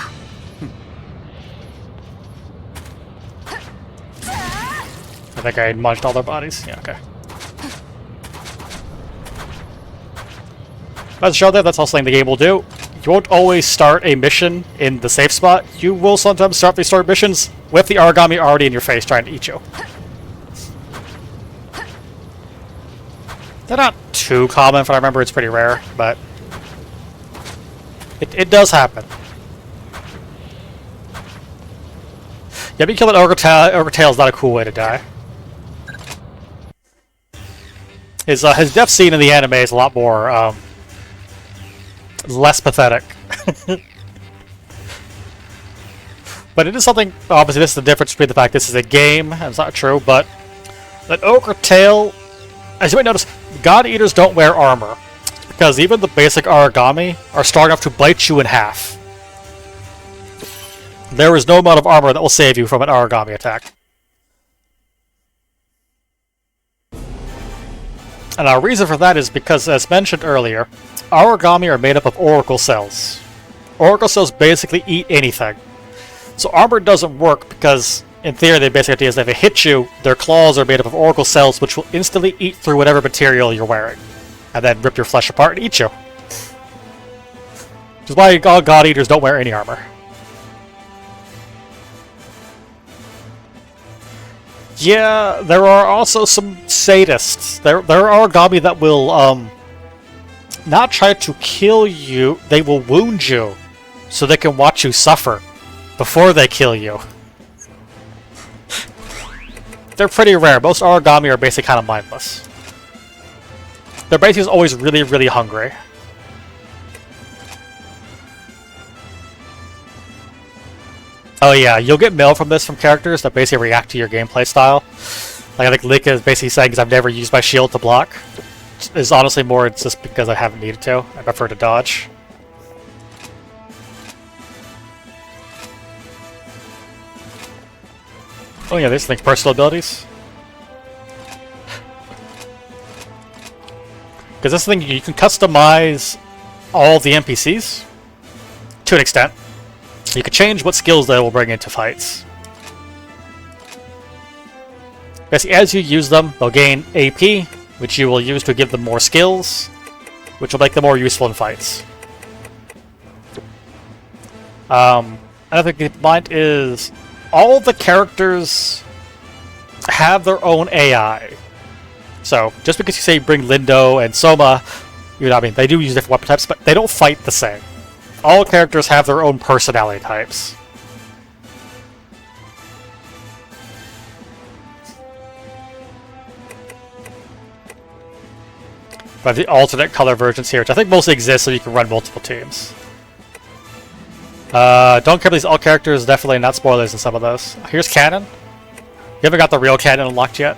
I think I munched all their bodies. Yeah, okay. As show there, that's also something the game will do. You won't always start a mission in the safe spot. You will sometimes start these story missions with the origami already in your face trying to eat you. They're not too common, if I remember, it's pretty rare, but it does happen. Yeah, being killed with Ogre Tail is not a cool way to die. His death scene in the anime is a lot more, less pathetic. But it is something, obviously this is the difference between the fact this is a game, and it's not true, but that Ogre Tail, as you might notice, God Eaters don't wear armor, because even the basic origami are strong enough to bite you in half. There is no amount of armor that will save you from an origami attack. And our reason for that is because, as mentioned earlier, origami are made up of oracle cells. Oracle cells basically eat anything. So armor doesn't work because, in theory, the basic idea is that if they hit you, their claws are made up of oracle cells which will instantly eat through whatever material you're wearing. And then rip your flesh apart and eat you. Which is why all God Eaters don't wear any armor. Yeah, there are also some sadists. There are origami that will, not try to kill you, they will wound you, so they can watch you suffer before they kill you. They're pretty rare. Most origami are basically kind of mindless. They're basically always really, really hungry. Oh yeah, you'll get mail from this from characters that basically react to your gameplay style. Like I think Lika is basically saying because I've never used my shield to block. Is honestly more it's just because I haven't needed to. I prefer to dodge. Oh yeah, this thing's personal abilities. Because this thing, you can customize all the NPCs to an extent. You can change what skills they will bring into fights. Basically, as you use them, they'll gain AP, which you will use to give them more skills, which will make them more useful in fights. Another thing to keep in mind is all the characters have their own AI. So, just because you say bring Lindo and Soma, you know, I mean, they do use different weapon types, but they don't fight the same. All characters have their own personality types. But the alternate color versions here, which I think mostly exist so you can run multiple teams. Don't care about these alt characters, definitely not spoilers in some of those. Here's Canon. You haven't got the real Canon unlocked yet.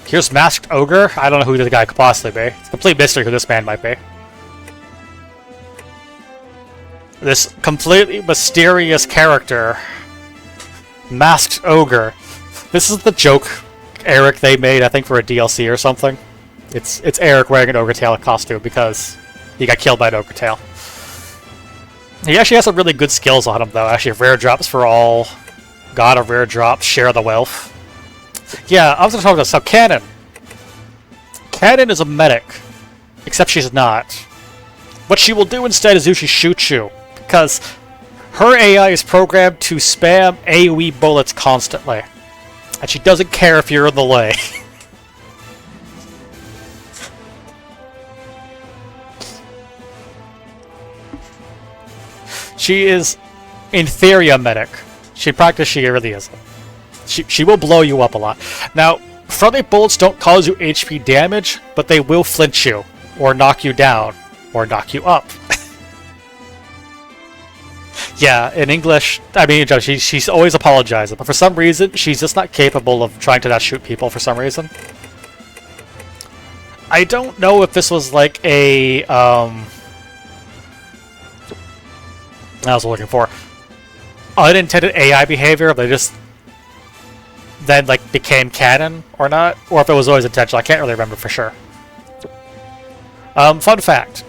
Here's Masked Ogre. I don't know who the guy could possibly be. It's a complete mystery who this man might be. This completely mysterious character. Masked Ogre. This is the joke Eric they made, I think, for a DLC or something. It's Eric wearing an Ogre Tail costume because he got killed by an Ogre Tail. He actually has some really good skills on him, though. Actually, rare drops for all. God of rare drops, share the wealth. Yeah, I was going to talk about stuff. Canon. Canon is a medic, except she's not. What she will do instead is usually shoot you, because her AI is programmed to spam AoE bullets constantly, and she doesn't care if you're in the way. She is, in theory, a medic. In practice, she really isn't. She will blow you up a lot. Now, friendly bullets don't cause you HP damage, but they will flinch you, or knock you down, or knock you up. Yeah, in English, I mean, she's always apologizing, but for some reason, she's just not capable of trying to not shoot people for some reason. I don't know if this was like a, I was looking for unintended AI behavior, but they just then like became canon or not, or if it was always intentional. I can't really remember for sure. Fun fact.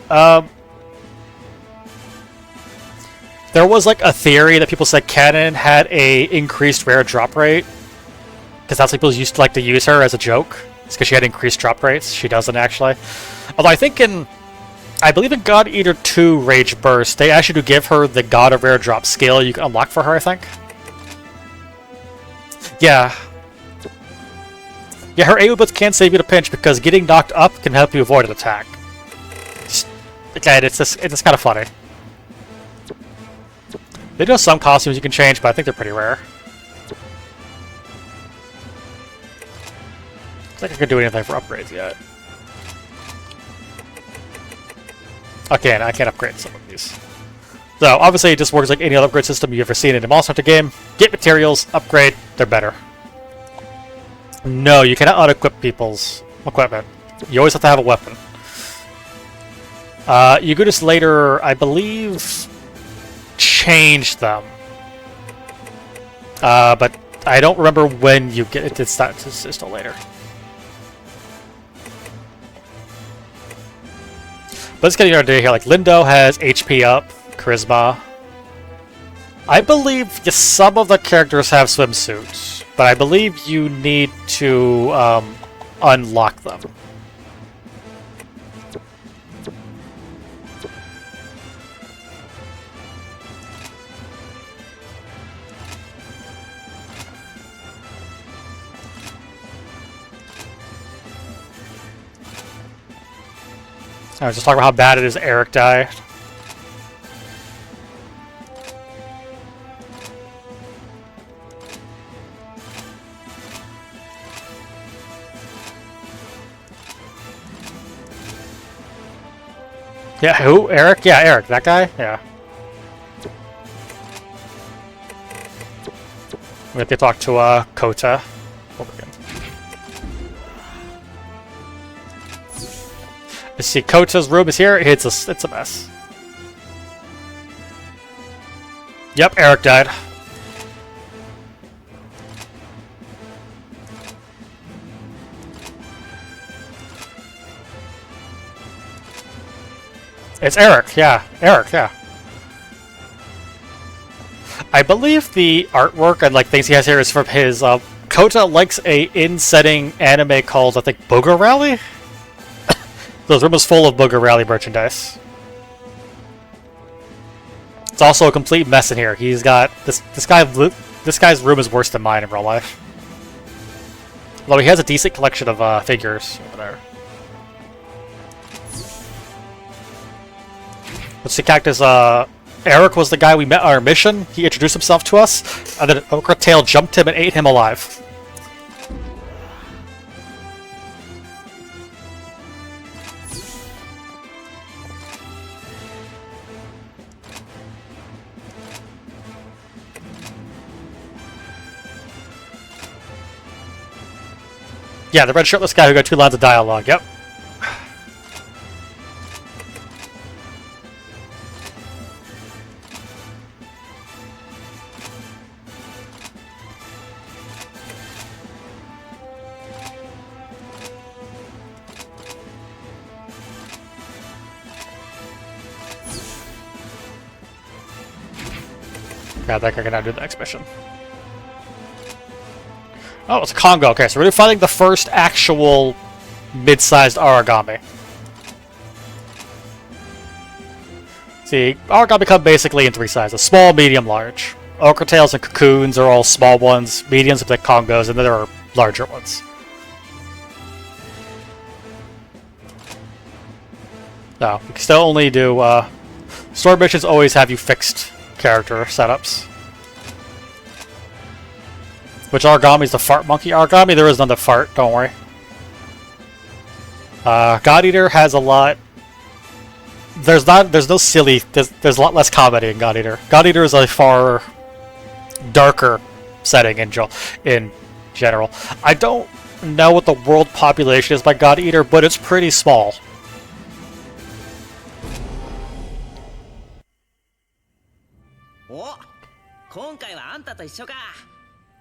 There was like a theory that people said canon had a increased rare drop rate because that's what people used to like to use her as a joke. It's because she had increased drop rates. She doesn't actually. Although I believe in God Eater 2 Rage Burst, they actually do give her the God of Rare Drop skill you can unlock for her, I think. Yeah. Yeah, her AoE bullets can save you a pinch because getting knocked up can help you avoid an attack. Again, it's just kind of funny. They do have some costumes you can change, but I think they're pretty rare. I don't think I can do anything for upgrades yet. Okay, I can't upgrade some of these. So, obviously it just works like any other upgrade system you've ever seen in a Monster Hunter game. Get materials, upgrade, they're better. No, you cannot unequip people's equipment. You always have to have a weapon. You could just later, I believe, change them. But I don't remember when you get it. It's still later. But let's get your idea here. Like Lindo has HP up, Charisma. I believe some of the characters have swimsuits, but I believe you need to unlock them. I was just talking about how bad it is Eric died. Yeah, who? Eric? Yeah, Eric. That guy? Yeah. We have to talk to Kota. Let's see, Kota's room is here. It's a mess. Yep, Eric died. It's Eric, yeah. Eric, yeah. I believe the artwork and like things he has here is from his Kota likes a in-setting anime called, I think, Booger Rally? Those room is full of Booger Rally merchandise. It's also a complete mess in here. He's got this guy's room is worse than mine in real life. Although he has a decent collection of figures over there. Let's see, Cactus, Eric was the guy we met on our mission. He introduced himself to us, and then Okra Tail jumped him and ate him alive. Yeah, the red shirtless guy who got 2 lines of dialogue, yep. Yeah, I think I can now do the next mission. Oh, it's a Congo. Okay, so we're fighting the first actual mid-sized origami. See, origami come basically in 3 sizes: small, medium, large. Ochre tails and cocoons are all small ones, mediums are the Congos, and then there are larger ones. No, you can still only do, story missions always have you fixed character setups. Which origami is the fart monkey origami? There is none to fart, don't worry. God Eater has a lot. There's no silly. There's a lot less comedy in God Eater. God Eater is a far darker setting in general. I don't know what the world population is by God Eater, but it's pretty small. Oh, 今回はあんたと一緒か。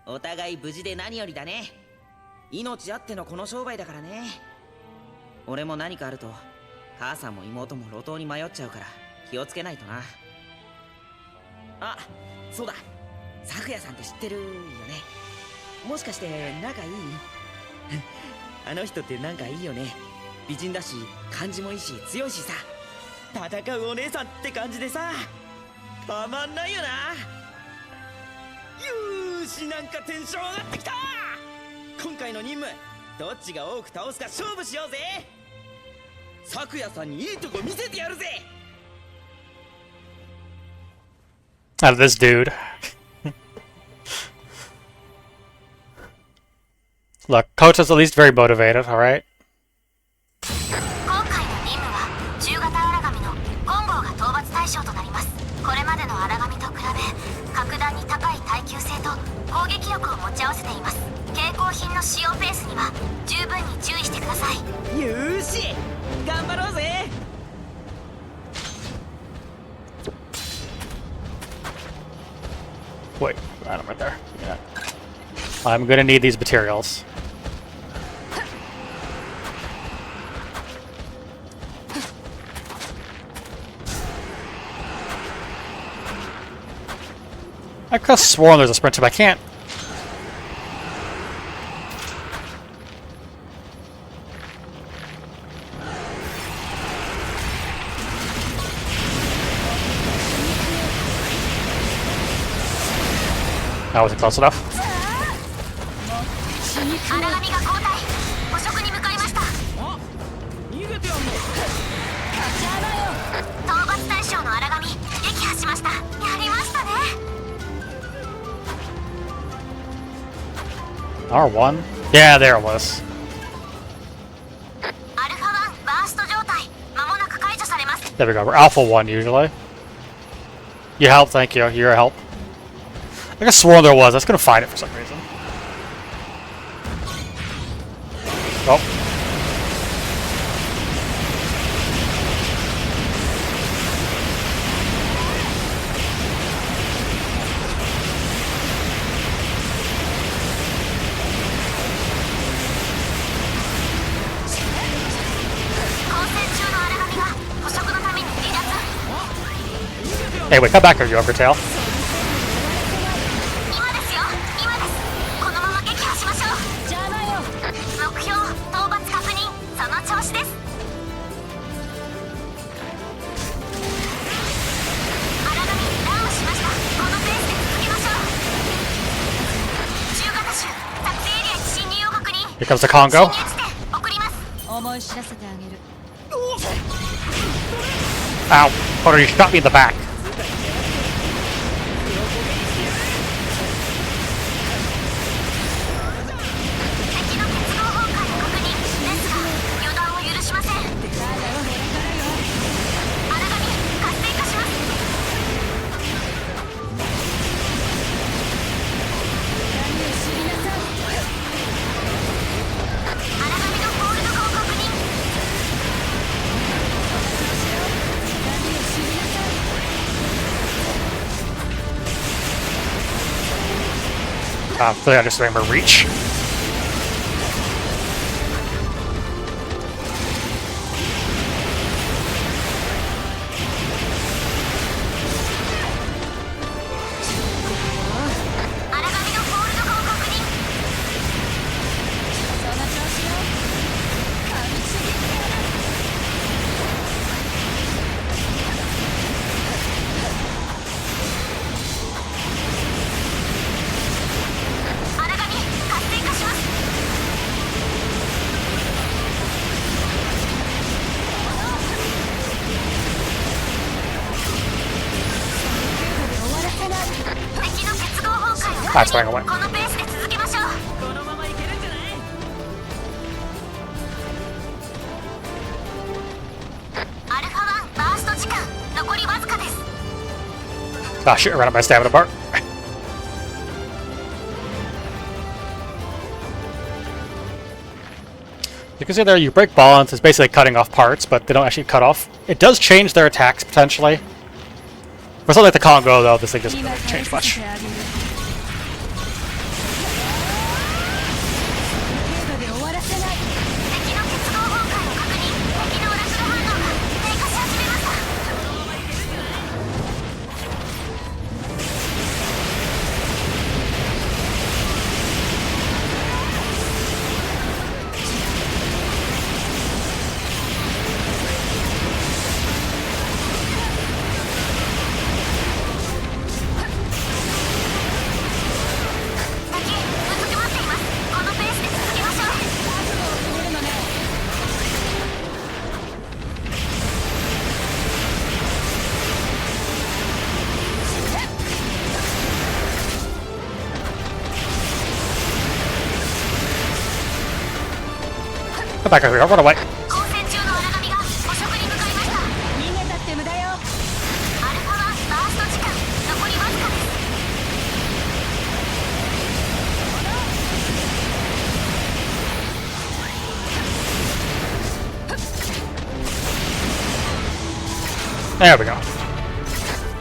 お互い無事で何よりだね。命あってのこの商売だからね。俺も何かあると母さんも妹も路頭に迷っちゃうから気をつけないとな。あ、そうだ。咲夜さんって知ってるよね。もしかして仲いい？あの人ってなんかいいよね。美人だし感じもいいし強いしさ。戦うお姉さんって感じでさ、たまんないよな。よーし、なんかテンション上がってきた。今回の任務どっちが多く倒すか勝負しようぜ。咲夜さんにいいとこ見せてやるぜ。Out of this dude. Look, Kota's at least very motivated, alright? 今回の任務は中型荒神の本郷が討伐対象となります。これまでの荒神と比べ格段に高い耐久性と攻撃力を持ち合わせています。携行品の使用ペースには十分に注意してください。よーし、頑張ろうぜ。Wait, item right there. Yeah. I'm gonna need these materials. I could have sworn there's a sprint tip, I can't. That wasn't close enough. 荒神が交代。捕食に向かいました。あ、逃げてやんの。討伐対象の荒神撃破しました。やりましたね。R1? Yeah, there it was. アルファ1バースト状態。間もなく解除されます。 There we go. We're Alpha 1 usually. You help, thank you. You're a help. I could have sworn there was. I was gonna find it for some reason. Oh. Hey, wait, come back here, you Overtail. 今ですよ、今です。このまま撃破しましょう。邪魔よ。目標討伐確認、その調子です。荒波ダウンしました。このペースで続けましょう。中型種作成エリアに侵入を確認。 Here comes the Congo. 侵入地点送ります。思い知らせてあげる。 Ow. Hold on, you shot me in the back. 敵の結合崩壊を確認ですが予断を許しません。荒波活性化します。荒波のホールド化を確認。 Fully understanding my reach. That's going away. このペースで続けましょう。このままいけるんじゃない？アルファ1バースト時間残りわずかです。 Ah, shit, I ran out of my stamina bar. You can see there, you break bonds, it's basically cutting off parts, but they don't actually cut off. It does change their attacks, potentially. For something like the Congo, though, this thing doesn't really change much. 敵の結合崩壊を確認。敵のラスト反応が低下し始めました。敵、うずくまっています。このペースで続けましょう。 Come back over here, run away. 交戦中の荒波が捕食に向かいました。逃げたって無駄よ。アルファ1バースト時間残りわずかです。 There we go.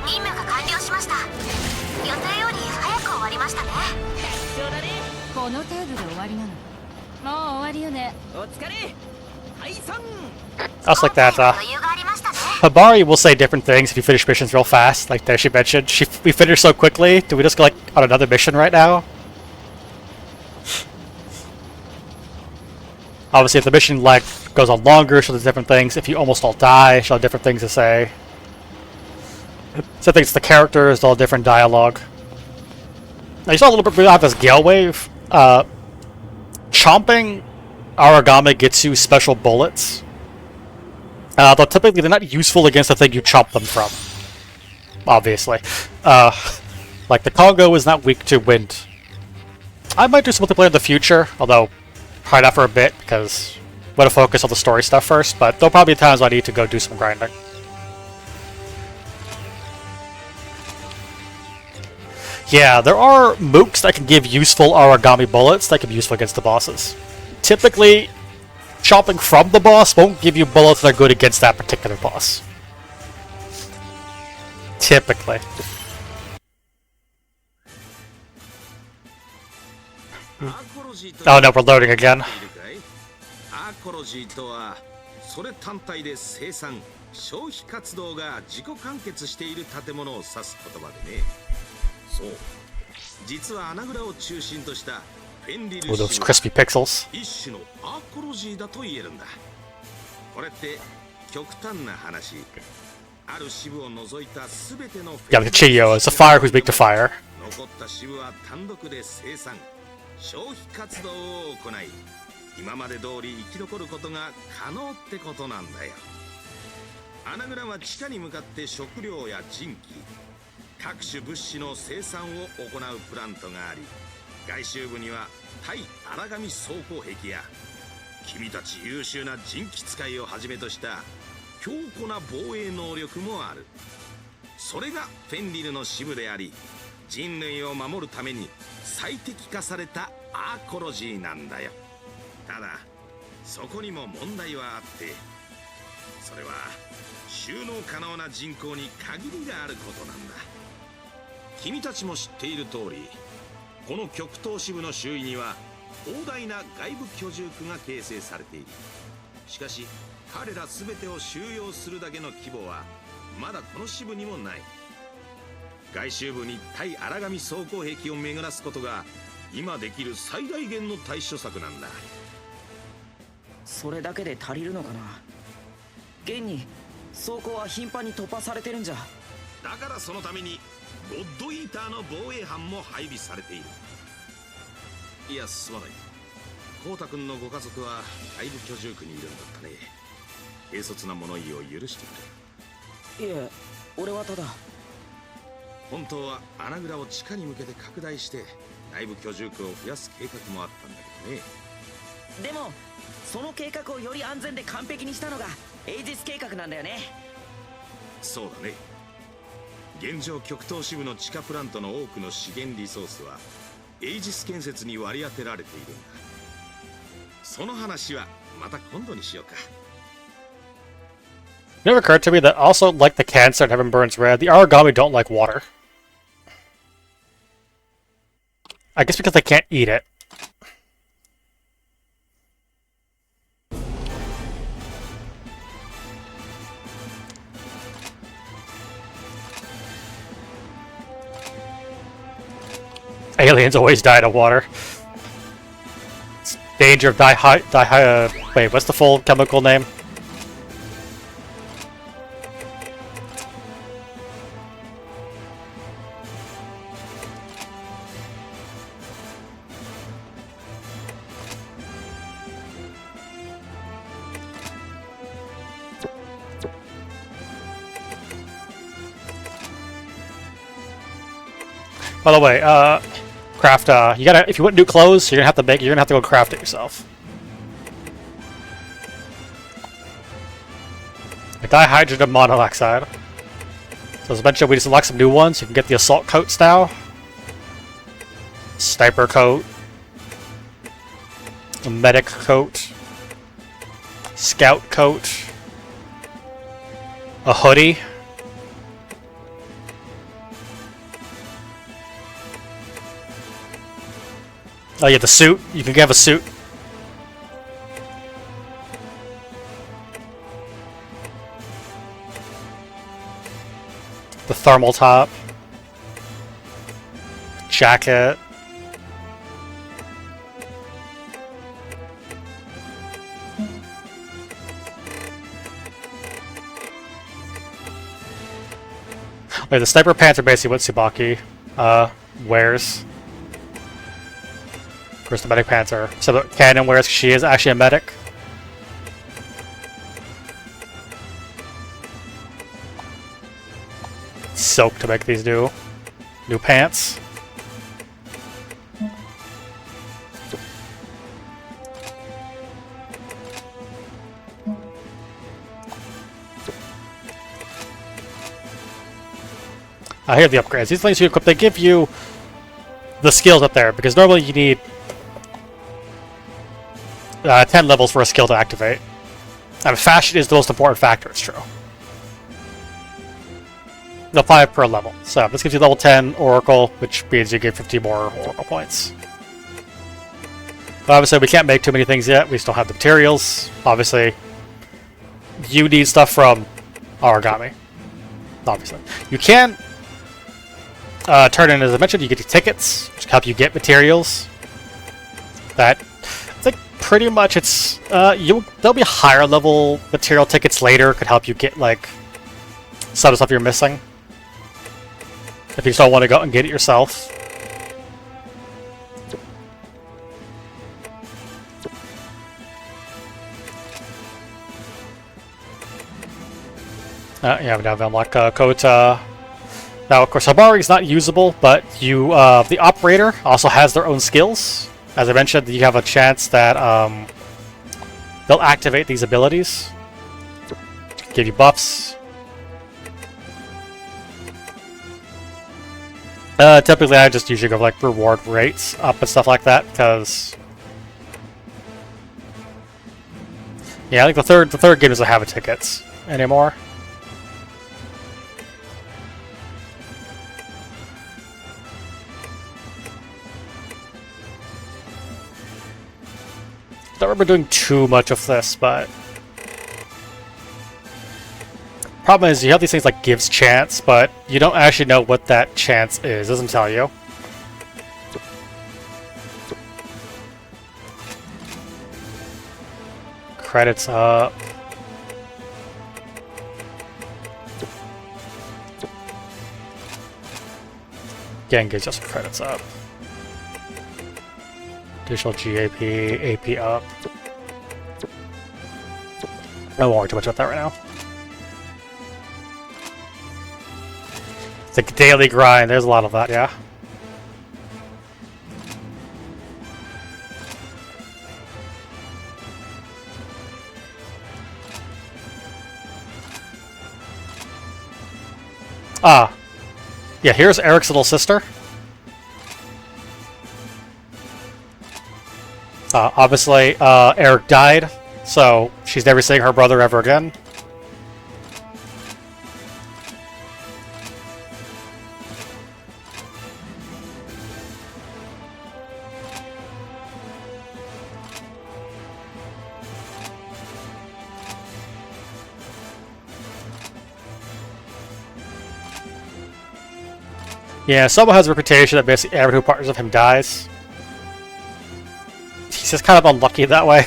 任務が完了しました。予定より早く終わりましたね。この程度で終わりなの。もう終わりよね。お疲れ。解散。 Also like that, 余裕がありましたね。 Habari will say different things if you finish missions real fast. Like there she mentioned, we finished so quickly. Do we just go like on another mission right now? Obviously, if the mission like goes on longer, she'll do different things. If you almost all die, she'll have different things to say. So I think it's the characters, they'll have different dialogue. Now you saw a little bit about this Gale Wave. Chomping Aragami gets you special bullets. Though typically they're not useful against the thing you chomp them from. Obviously. Like the Congo is not weak to wind. I might do some multiplayer in the future, although probably not for a bit because I'm going to focus on the story stuff first, but there'll probably be times I need to go do some grinding. Yeah, there are mooks that can give useful Aragami bullets that can be useful against the bosses. Typically, chopping from the boss won't give you bullets that are good against that particular boss. Typically. Oh no, we're loading again. アコロジーとはそれ単体で生産消費活動が自己完結している建物を指す言葉でね。そう、実は穴蔵を中心としたフェンリル Oh, 市 those は crispy pixels. 一種のアーコロジーだと言えるんだ。これって極端な話、ある支部を除いた全ての Yeah, like Chiyo is a fire who's weak to fire. 残った支部は単独で生産消費活動を行い、今まで通り生き残ることが可能ってことなんだよ。穴蔵は地下に向かって食料や人機、各種物資の生産を行うプラントがあり、外周部には対荒紙装甲壁や君たち優秀な人機使いをはじめとした強固な防衛能力もある。それがフェンリルの支部であり、人類を守るために最適化されたアーコロジーなんだよ。ただそこにも問題はあって、それは収納可能な人口に限りがあることなんだ。君たちも知っている通り、この極東支部の周囲には広大な外部居住区が形成されている。しかし彼ら全てを収容するだけの規模はまだこの支部にもない。外周部に対荒紙装甲壁を巡らすことが今できる最大限の対処策なんだ。それだけで足りるのかな。現に装甲は頻繁に突破されてるんじゃ。だからそのためにゴッドイーターの防衛班も配備されている。いや、すまない。コウタ君のご家族は外部居住区にいるんだったね。軽率な物言いを許してくれ。いえ、俺はただ。本当は穴蔵を地下に向けて拡大して内部居住区を増やす計画もあったんだけどね。でもその計画をより安全で完璧にしたのがエイジス計画なんだよね。そうだね。現状極東支部の地下プラントの多くの資源リソースはエイジス建設に割り当てられているんだ。その話はまた今度にしようか。It never occurred to me that also, like the cancer in Heaven Burns Red, the origami don't like water. I guess because they can't eat it. Aliens always die to water. It's danger of wait, what's the full chemical name? By the way, craft, you gotta, if you want new clothes, you're gonna have to go craft it yourself. Like dihydrogen monoxide. So as mentioned, we just select some new ones. You can get the assault coats now. Sniper coat. A medic coat. Scout coat. A hoodie. Oh yeah, the suit. You can have a suit. The thermal top. Jacket. Wait, the sniper pants are basically what Tsubaki wears. Of course, the medic pants are so the Cannon wears. She is actually a medic. Silk to make these new pants. Here are the upgrades. These things you equip, they give you the skills up there, because normally you need 10 levels for a skill to activate. And fashion is the most important factor, it's true. No, 5 per level. So this gives you level 10 Oracle, which means you get 50 more Oracle points. But obviously we can't make too many things yet, we still have the materials. Obviously, you need stuff from origami. Obviously. You can turn in, as I mentioned, you get your tickets, which help you get materials. That, I think pretty much it's, there'll be higher level material tickets later, could help you get, like, some of the stuff you're missing. If you still want to go and get it yourself. Yeah, we now have unlocked Kota. Now, of course, Habari is not usable, but you, the operator also has their own skills. As I mentioned, you have a chance that they'll activate these abilities, give you buffs. Typically, I just usually go for, like, reward rates up and stuff like that, because yeah, I think the third game doesn't have tickets anymore. Don't remember doing too much of this, but problem is you have these things like gives chance, but you don't actually know what that chance is. It doesn't tell you. Credits up. Again, gives us credits up. Additional GAP, AP up. I won't worry too much about that right now. It's like a daily grind, there's a lot of that, yeah. Ah. Yeah, here's Eric's little sister. Obviously, Eric died, so she's never seeing her brother ever again. Yeah, Soma has a reputation that basically everyone who partners with him dies. He's just kind of unlucky that way.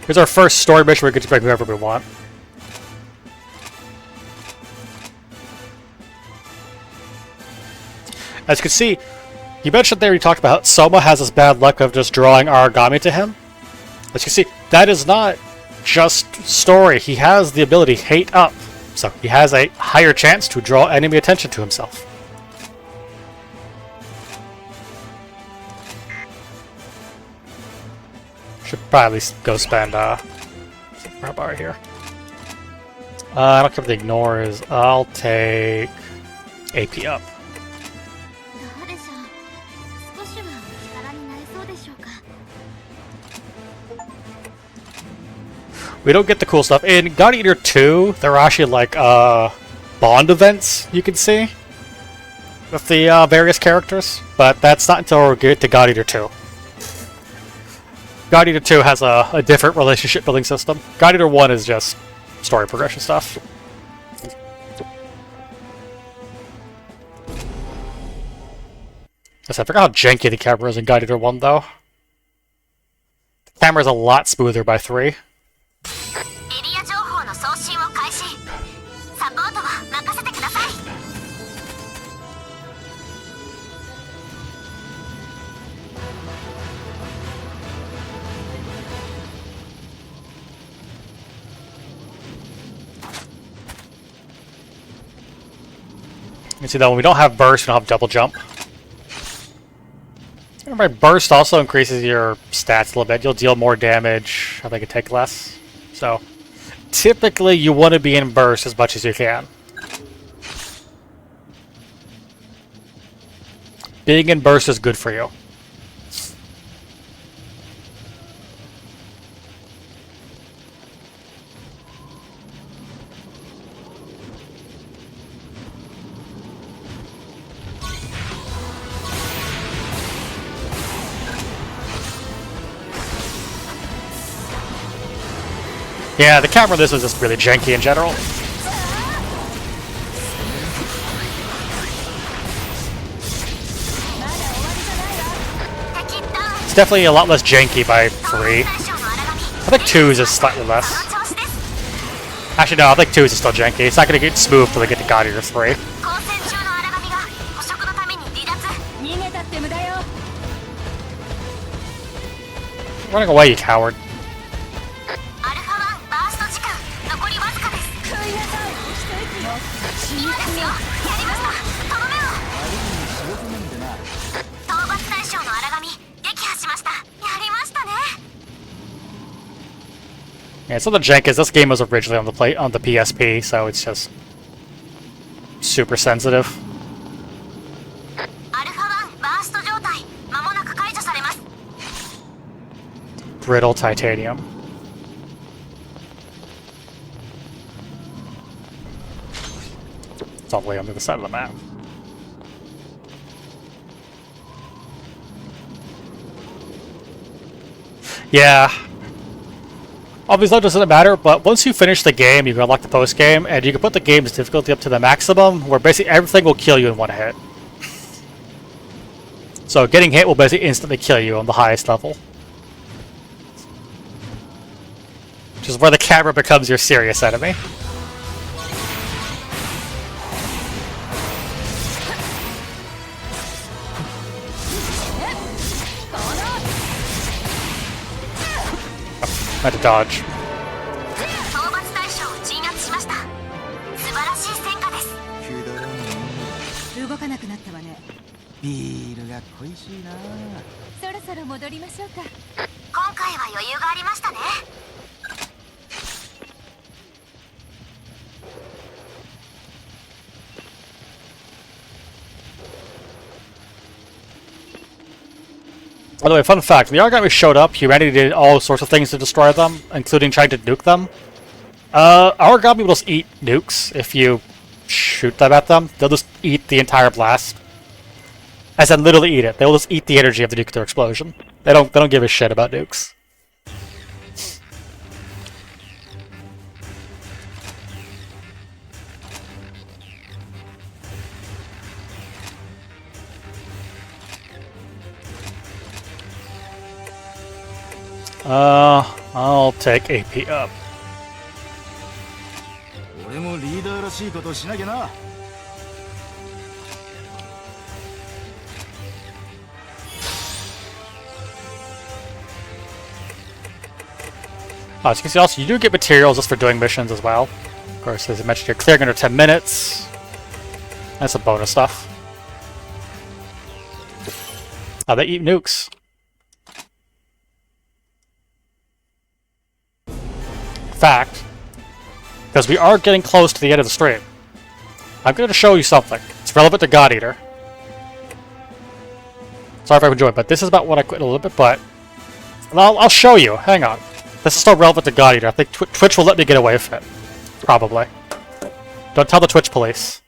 Here's our first story mission where we get to bring whoever we want. As you can see, you mentioned there, you talked about how Soma has this bad luck of just drawing origami to him. As you can see, that is not just story. He has the ability Hate Up, so he has a higher chance to draw enemy attention to himself. Should probably go spend bar here. I don't care what the ignore is. I'll take AP up. We don't get the cool stuff. In God Eater 2, there are actually like bond events you can see with the various characters, but that's not until we get to God Eater 2. God Eater 2 has a different relationship building system. God Eater 1 is just story progression stuff. Yes, I forgot how janky the camera is in God Eater 1 though. The camera's a lot smoother by 3. You can see that when we don't have burst, we don't have double jump. Remember, burst also increases your stats a little bit. You'll deal more damage. I think it take less. So, typically you want to be in burst as much as you can. Being in burst is good for you. Yeah, the camera in this was just really janky in general. It's definitely a lot less janky by 3. I think 2 is just slightly less. Actually, no, I think 2 is still janky. It's not going to get smooth till they get to God Eater 3. Running away, you coward. Yeah, so the jank is this game was originally on the PSP, so it's just super sensitive. Brittle titanium. It's all the way on the other side of the map. Yeah. Obviously, that doesn't matter, but once you finish the game, you can unlock the post-game, and you can put the game's difficulty up to the maximum, where basically everything will kill you in one hit. So getting hit will basically instantly kill you on the highest level. Which is where the camera becomes your serious enemy. I had to dodge. 動かなくなったわね。ビールが恋しいな。そろそろ戻りましょうか。今回は余裕がありましたね。By the way, fun fact, when the Aragami showed up, humanity did all sorts of things to destroy them, including trying to nuke them. Aragami will just eat nukes if you shoot them at them. They'll just eat the entire blast. As in, literally eat it. They'll just eat the energy of the nuclear explosion. They don't give a shit about nukes. I'll take AP up. 俺もリーダーらしいことしなきゃな。As you can see, also you do get materials just for doing missions as well. Of course, as I mentioned, you're clearing under 10 minutes. That's some bonus stuff. Oh, they eat nukes. Fact, because we are getting close to the end of the stream, I'm going to show you something. It's relevant to God Eater. Sorry if I enjoyed, but this is about what I quit a little bit, but I'll show you. Hang on. This is still relevant to God Eater. I think Twitch will let me get away with it. Probably. Don't tell the Twitch police.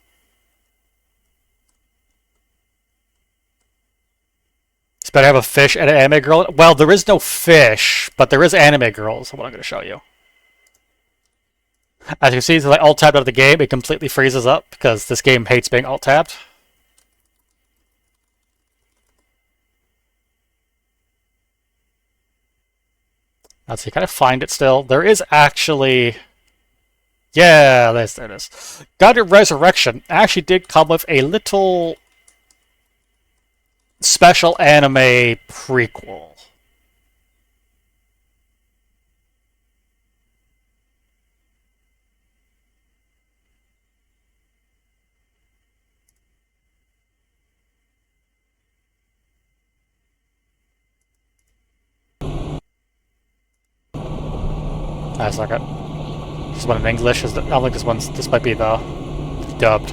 It's better to have a fish and an anime girl. Well, there is no fish, but there is anime girls. That's what I'm going to show you. As you can see, as I alt-tabbed out of the game, it completely freezes up because this game hates being alt-tabbed. Let's see, can I find it still? There is actually... Yeah, there it is. God Eater Resurrection actually did come with a little special anime prequel. Ah, it's not good. This one in English. I don't think this might be the dubbed.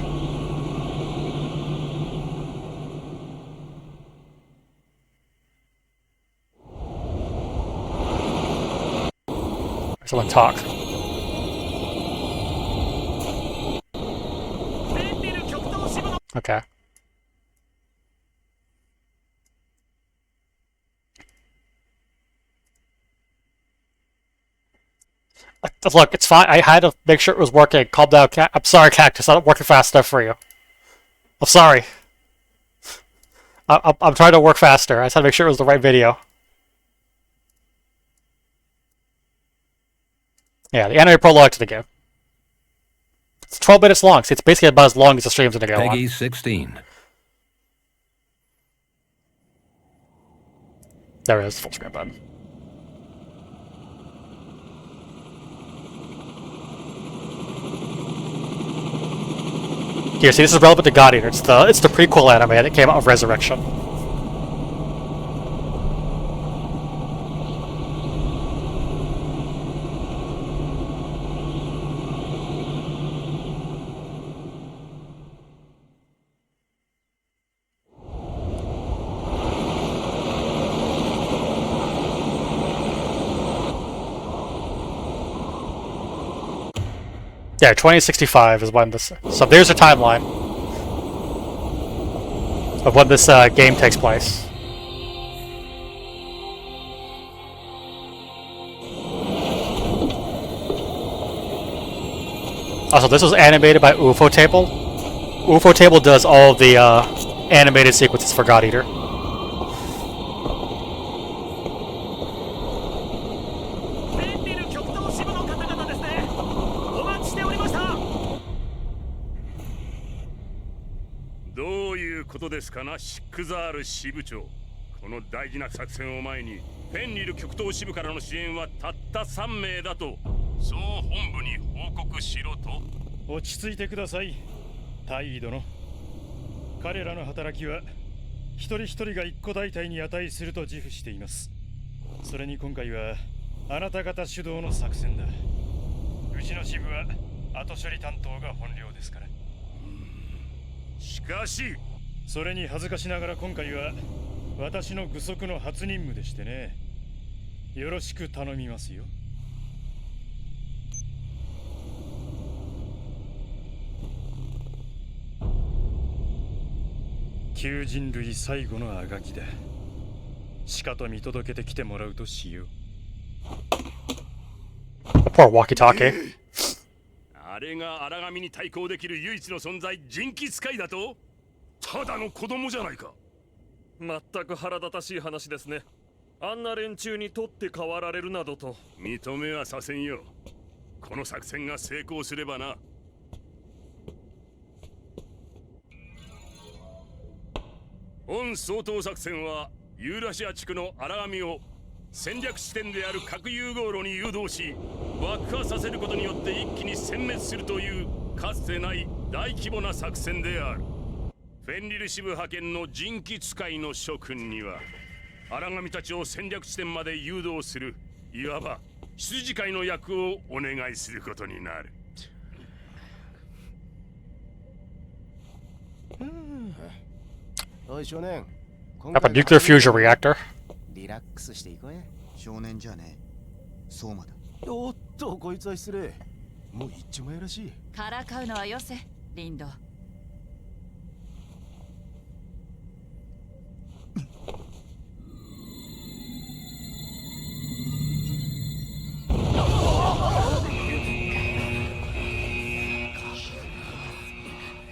Someone talk. Okay. Look, it's fine. I had to make sure it was working. Calm down, I'm sorry, Cactus. I'm not working fast enough for you. I'm sorry. I'm trying to work faster. I just had to make sure it was the right video. Yeah, the anime prologue to the game. It's 12 minutes long, so it's basically about as long as the stream's gonna go on. Peggy 16. There it is, full screen button. Here, see, this is relevant to God Eater. It's the prequel anime that came out of Resurrection. Yeah, 2065 is when this... So there's a timeline of when this game takes place. Also, this was animated by Ufotable. Ufotable does all of the animated sequences for God Eater.ですかな、シックザール支部長。この大事な作戦を前にフェンリル極東支部からの支援はたった3名だと総本部に報告しろと。落ち着いてください、大尉殿。彼らの働きは一人一人が一個大隊に値すると自負しています。それに今回はあなた方主導の作戦だ。うちの支部は後処理担当が本領ですから。しかしそれに恥ずかしながら今回は私の具足の初任務でしてね。よろしく頼みますよ。旧人類最後のあがきだ。しかと見届けてきてもらうとしよう。Poor walkie-talkie. あれが荒神に対抗できる唯一の存在、人気使いだと？ただの子供じゃないか。まったく腹立たしい話ですね。あんな連中に取って代わられるなどと。認めはさせんよ。この作戦が成功すればな。本総統作戦はユーラシア地区の荒神を戦略地点である核融合炉に誘導し爆破させることによって一気に殲滅するというかつてない大規模な作戦である。フェンリル支部派遣の人気使いの諸君には荒神たちを戦略地点まで誘導するいわば羊飼いの役をお願いすることになる。おい少年、 Up a nuclear fusion reactor. リラックスしていこうや。少年じゃねえ、相馬だ。おっと、こいつは失礼。もう一丁前らしい。からかうのはよせ、リンド。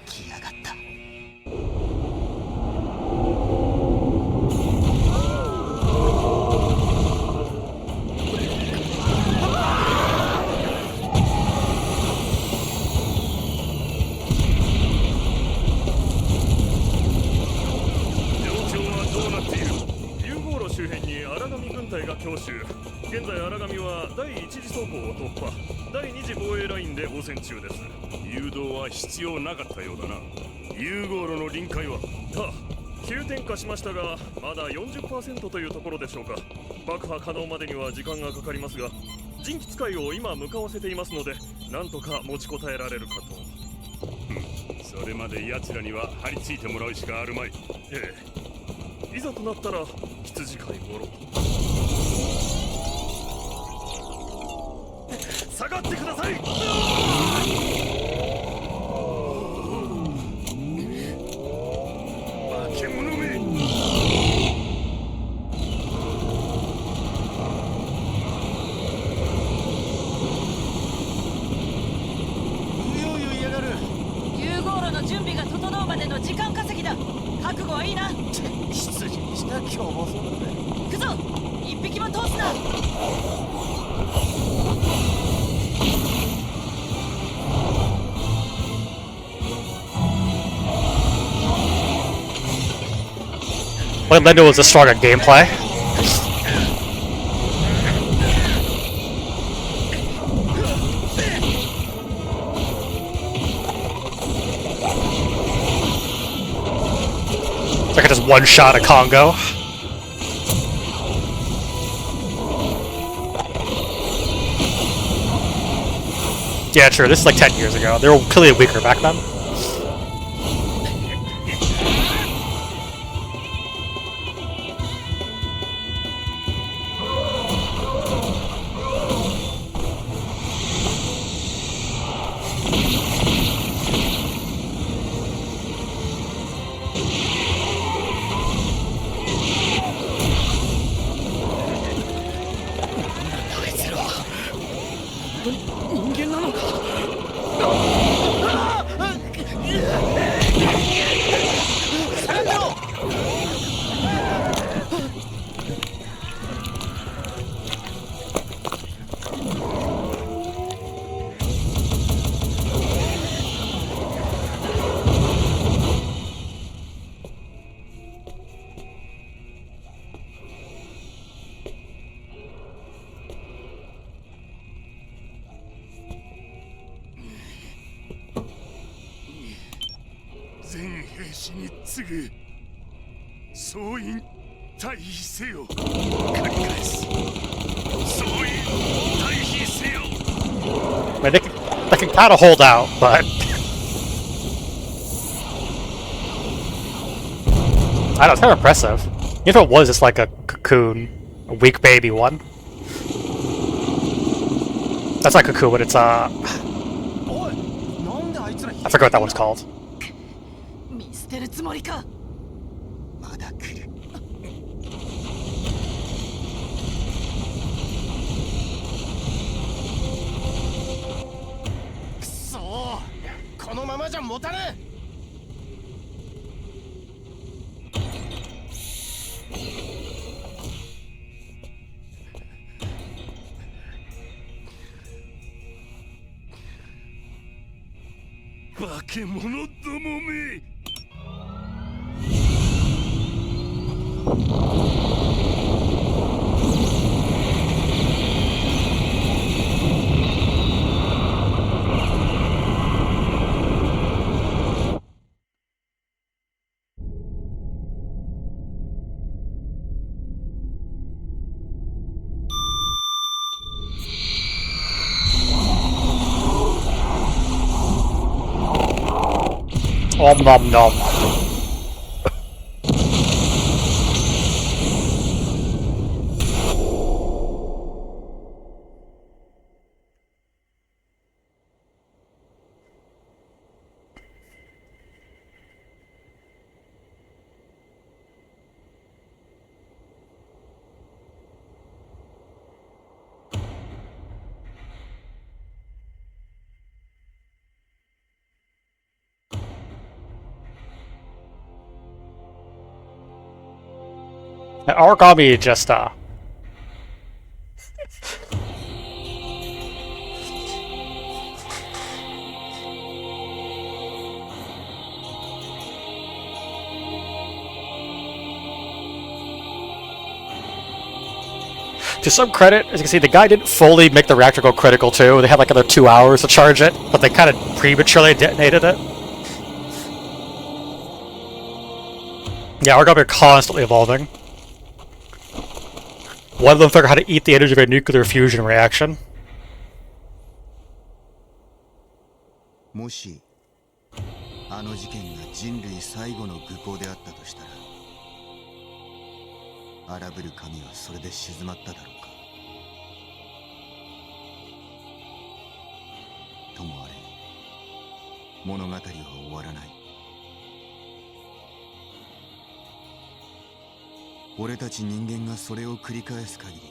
来やがった。現在荒神は第一次走行を突破、第二次防衛ラインで応戦中です。誘導は必要なかったようだな。融合炉の臨界は急転化しましたがまだ 40% というところでしょうか。爆破可能までには時間がかかりますが、人気使いを今向かわせていますのでなんとか持ちこたえられるかと。それまで奴らには張り付いてもらうしかあるまい。ええ、いざとなったら羊飼いもろと。下がってください。化け物め。の準備が整うまでの時間稼ぎだ。覚悟はいいな。執事にした今日もそうだね。行くぞ、一匹も通すな。What led to was a stronger gameplay. It's like I just one-shot a Congo. Yeah, true. This is like 10 years ago. They were clearly weaker back then. I mean, they can kind of hold out, but I don't know, it's kind of impressive. Even if it was just like a cocoon, a weak baby one. That's not cocoon, but it's I forgot what that one's called. 見捨てるつもりか。まだ来る。くそー、このままじゃ持たねえ。化け物どもめ。Om nom nom. Origami just to some credit, as you can see, the guy didn't fully make the reactor go critical too. They had like another 2 hours to charge it, but they kind of prematurely detonated it. Yeah, Origami are constantly evolving. One of them figured out how to eat the energy of a nuclear fusion reaction. もしあの事件が人類最後の愚行であったとしたら、荒ぶる神はそれで静まっただろうか。ともあれ、物語は終わらない。俺たち人間がそれを繰り返す限り、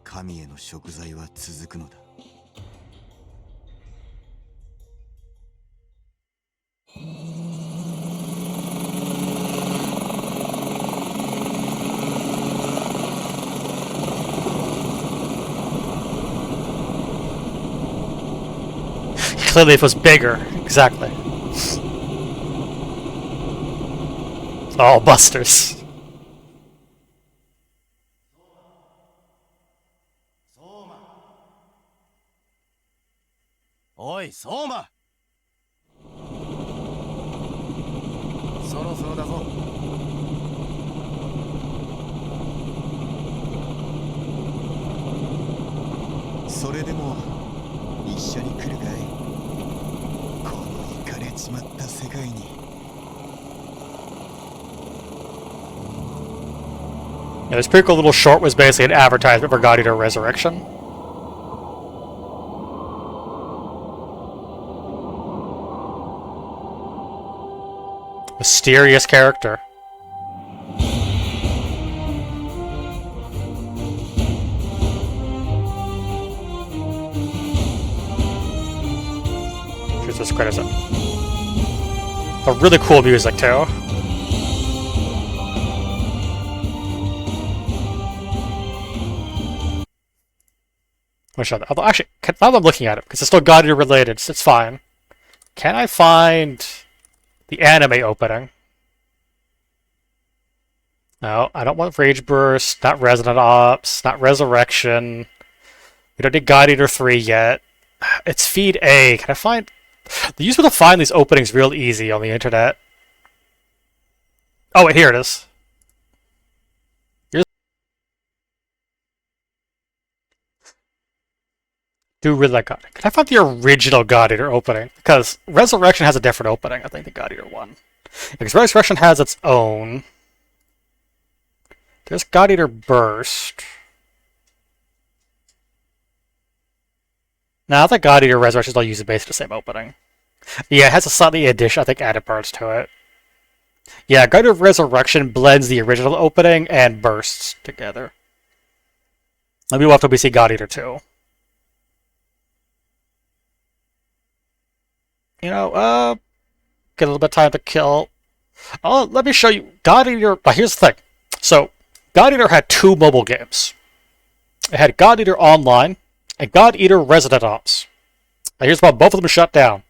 神への贖罪は続くのだ。clearly it was bigger. Exactly. All busters. おい相馬、そろそろだぞ。それでも一緒に来るかい、このイカれちまった世界に。Yeah, this pretty cool little short was basically an advertisement for God Eater Resurrection. Mysterious character. Here's this credits up. A really cool music too. Although actually, now that I'm looking at it, because it's still God Eater related, so it's fine. Can I find the anime opening? No, I don't want Rage Burst, not Resident Ops, not Resurrection. We don't need God Eater 3 yet. It's feed A. Can I find... They used to find these openings real easy on the internet. Oh wait, here it is. Do really like God Eater. Can I find the original God Eater opening? Because Resurrection has a different opening, I think, than God Eater 1. Because Resurrection has its own. There's God Eater Burst. Now, I think God Eater Resurrection all uses basically the same opening. Yeah, it has a slightly addition, I think, added parts to it. Yeah, God Eater Resurrection blends the original opening and bursts together. Maybe we'll have to see God Eater 2. You know, get a little bit of time to kill. Oh, let me show you. God Eater. Here's the thing. So, God Eater had 2 mobile games. It had God Eater Online and God Eater Resident Ops. Now, here's why both of them shut down.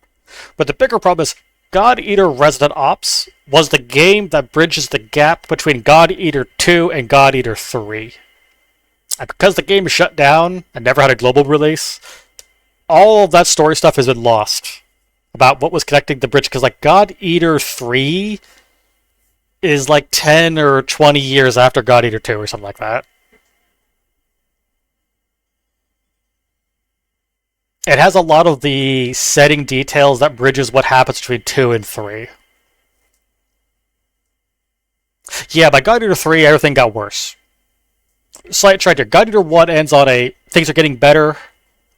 But the bigger problem is God Eater Resident Ops was the game that bridges the gap between God Eater 2 and God Eater 3. And because the game is shut down and never had a global release, all of that story stuff has been lost. About what was connecting the bridge, because like God Eater 3 is like 10 or 20 years after God Eater 2 or something like that. It has a lot of the setting details that bridges what happens between 2 and 3. Yeah, by God Eater 3, everything got worse. Slight trend here. God Eater 1 ends on a things are getting better.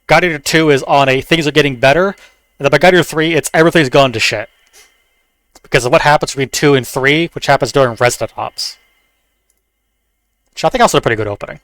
God Eater 2 is on a things are getting better. And then by God Eater 3, it's everything's gone to shit. Because of what happens between 2 and 3, which happens during Resident Ops. Which I think also a pretty good opening.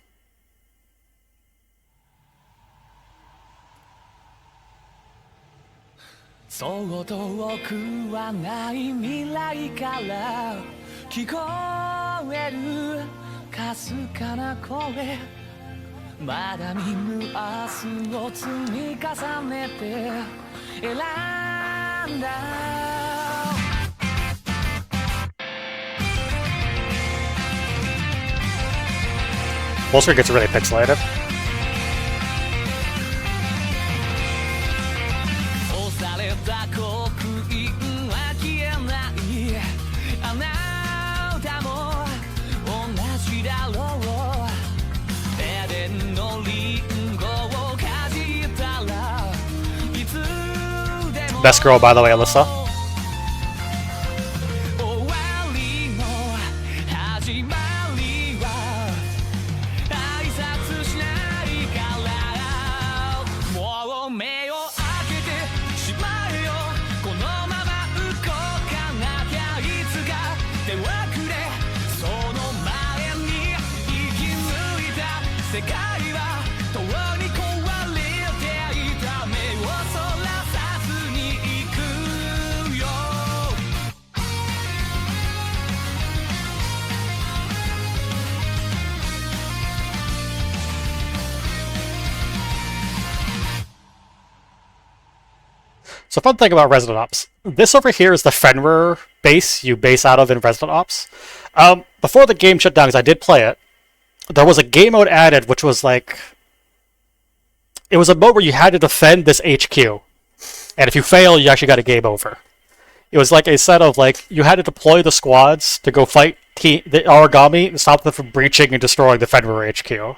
Bolster gets really pixelated. Best girl, by the way, Alyssa. So fun thing about Resident Ops. This over here is the Fenrir base you base out of in Resident Ops. Before the game shut down, because I did play it, there was a game mode added, which was like... It was a mode where you had to defend this HQ. And if you fail, you actually got a game over. It was like a set of, like, you had to deploy the squads to go fight the Origami and stop them from breaching and destroying the Fenrir HQ.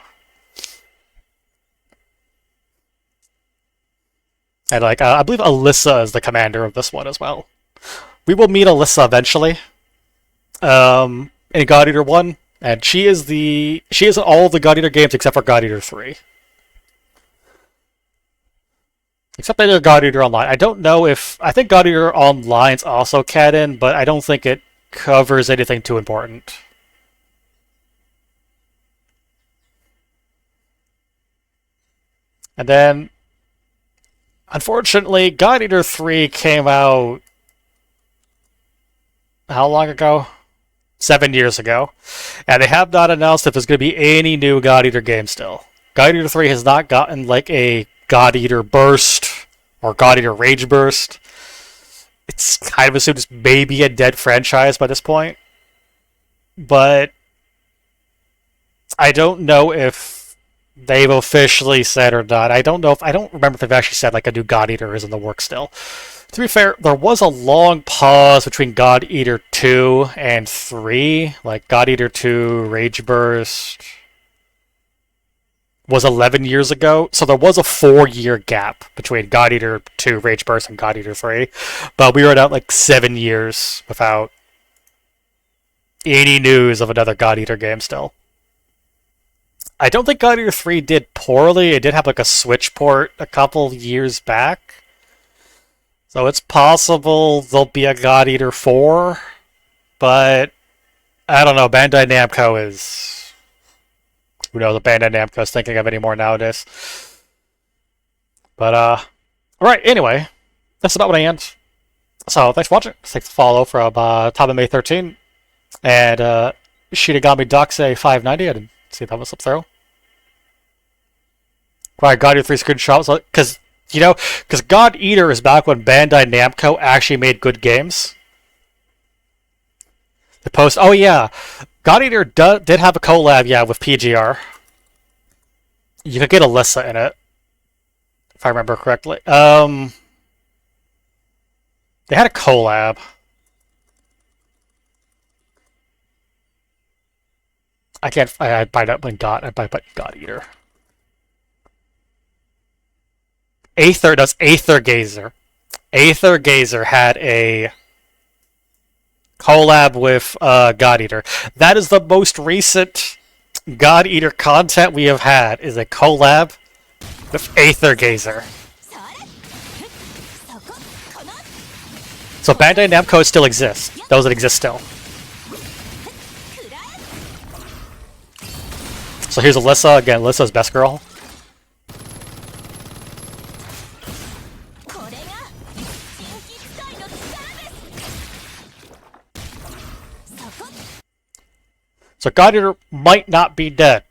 And, like, I believe Alyssa is the commander of this one as well. We will meet Alyssa eventually. In God Eater 1. And she is in all the God Eater games except for God Eater 3. Except for God Eater Online. I don't know if... I think God Eater Online's also canon, but I don't think it covers anything too important. And then... Unfortunately, God Eater 3 came out... How long ago? 7 years ago. And they have not announced if there's going to be any new God Eater game still. God Eater 3 has not gotten, like, a God Eater Burst or God Eater Rage Burst. It's kind of assumed it's maybe a dead franchise by this point. But I don't know if they've officially said or not. I don't remember if they've actually said like a new God Eater is in the works still. To be fair, there was a long pause between God Eater 2 and 3. Like God Eater 2, Rage Burst was 11 years ago, so there was a 4-year gap between God Eater 2, Rage Burst, and God Eater 3. But we were at like 7 years without any news of another God Eater game still. I don't think God Eater 3 did poorly. It did have like a Switch port a couple years back. So it's possible there'll be a God Eater 4. But I don't know, Bandai Namco is... Who knows what Bandai Namco is thinking of anymore nowadays. But, alright, anyway. That's about what I end. So, thanks for watching. Thanks for follow from Top May 13. And, Shinigami Doxe 590. I didn't see that was up through. Right, God Eater 3 screenshots. Because God Eater is back when Bandai Namco actually made good games. The post, oh yeah, God Eater did have a collab, yeah, with PGR. You could get Alyssa in it, if I remember correctly. They had a collab. I buy that when God Eater. Aether Gazer. Aether Gazer had a collab with God Eater. That is the most recent God Eater content we have had, is a collab with Aether Gazer. So Bandai Namco still exists. Those that exist still. So here's Alyssa. Again, Alyssa's best girl. So God Eater might not be dead.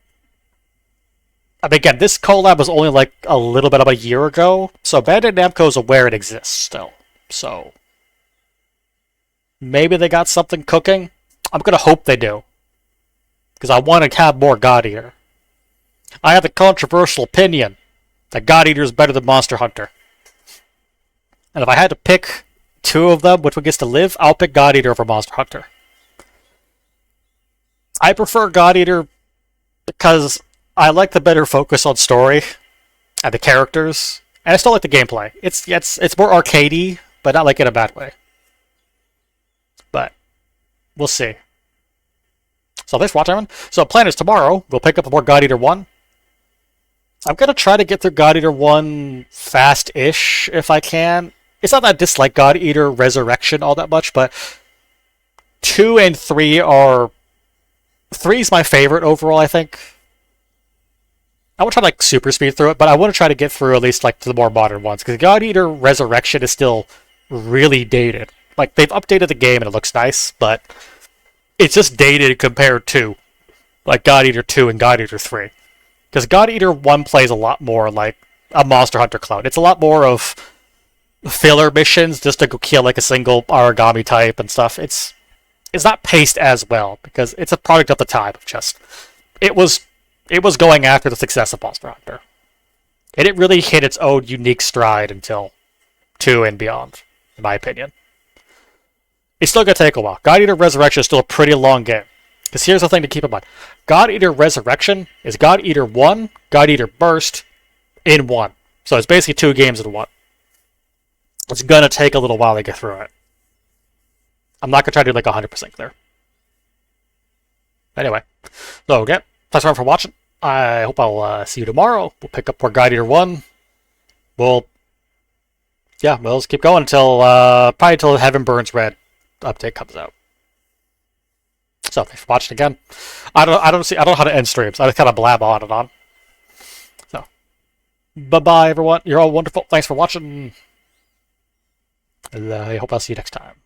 I mean, again, this collab was only like a little bit about a year ago, so Bandai Namco is aware it exists still. So maybe they got something cooking. I'm gonna hope they do, because I want to have more God Eater. I have the controversial opinion that God Eater is better than Monster Hunter, and if I had to pick two of them, which one gets to live, I'll pick God Eater over Monster Hunter. I prefer God Eater because I like the better focus on story and the characters, and I still like the gameplay. It's more arcadey, but not like in a bad way. But we'll see. So thanks for watching, everyone. So plan is tomorrow we'll pick up more God Eater 1. I'm gonna try to get through God Eater 1 fast-ish if I can. It's not that I dislike God Eater Resurrection all that much, but 2 and 3 are... 3 is my favorite overall, I think. I won't try to like super speed through it, but I want to try to get through at least like to the more modern ones, because God Eater Resurrection is still really dated. Like, they've updated the game and it looks nice, but it's just dated compared to like God Eater 2 and God Eater 3. Because God Eater 1 plays a lot more like a Monster Hunter clone. It's a lot more of filler missions just to go kill like a single origami type and stuff. It's not paced as well because it's a product of the time of just it was going after the success of Monster Hunter. And it really hit its own unique stride until 2 and beyond, in my opinion. It's still going to take a while. God Eater Resurrection is still a pretty long game. Because here's the thing to keep in mind. God Eater Resurrection is God Eater 1, God Eater Burst in 1. So it's basically 2 games in 1. It's going to take a little while to get through it. I'm not going to try to do like 100% clear. Anyway. So again, thanks everyone for watching. I hope I'll see you tomorrow. We'll pick up where God Eater 1. We'll just keep going until probably until Heaven Burns Red update comes out. So thanks for watching again. I don't know how to end streams. I just kind of blab on and on. So bye everyone. You're all wonderful. Thanks for watching. I hope I'll see you next time.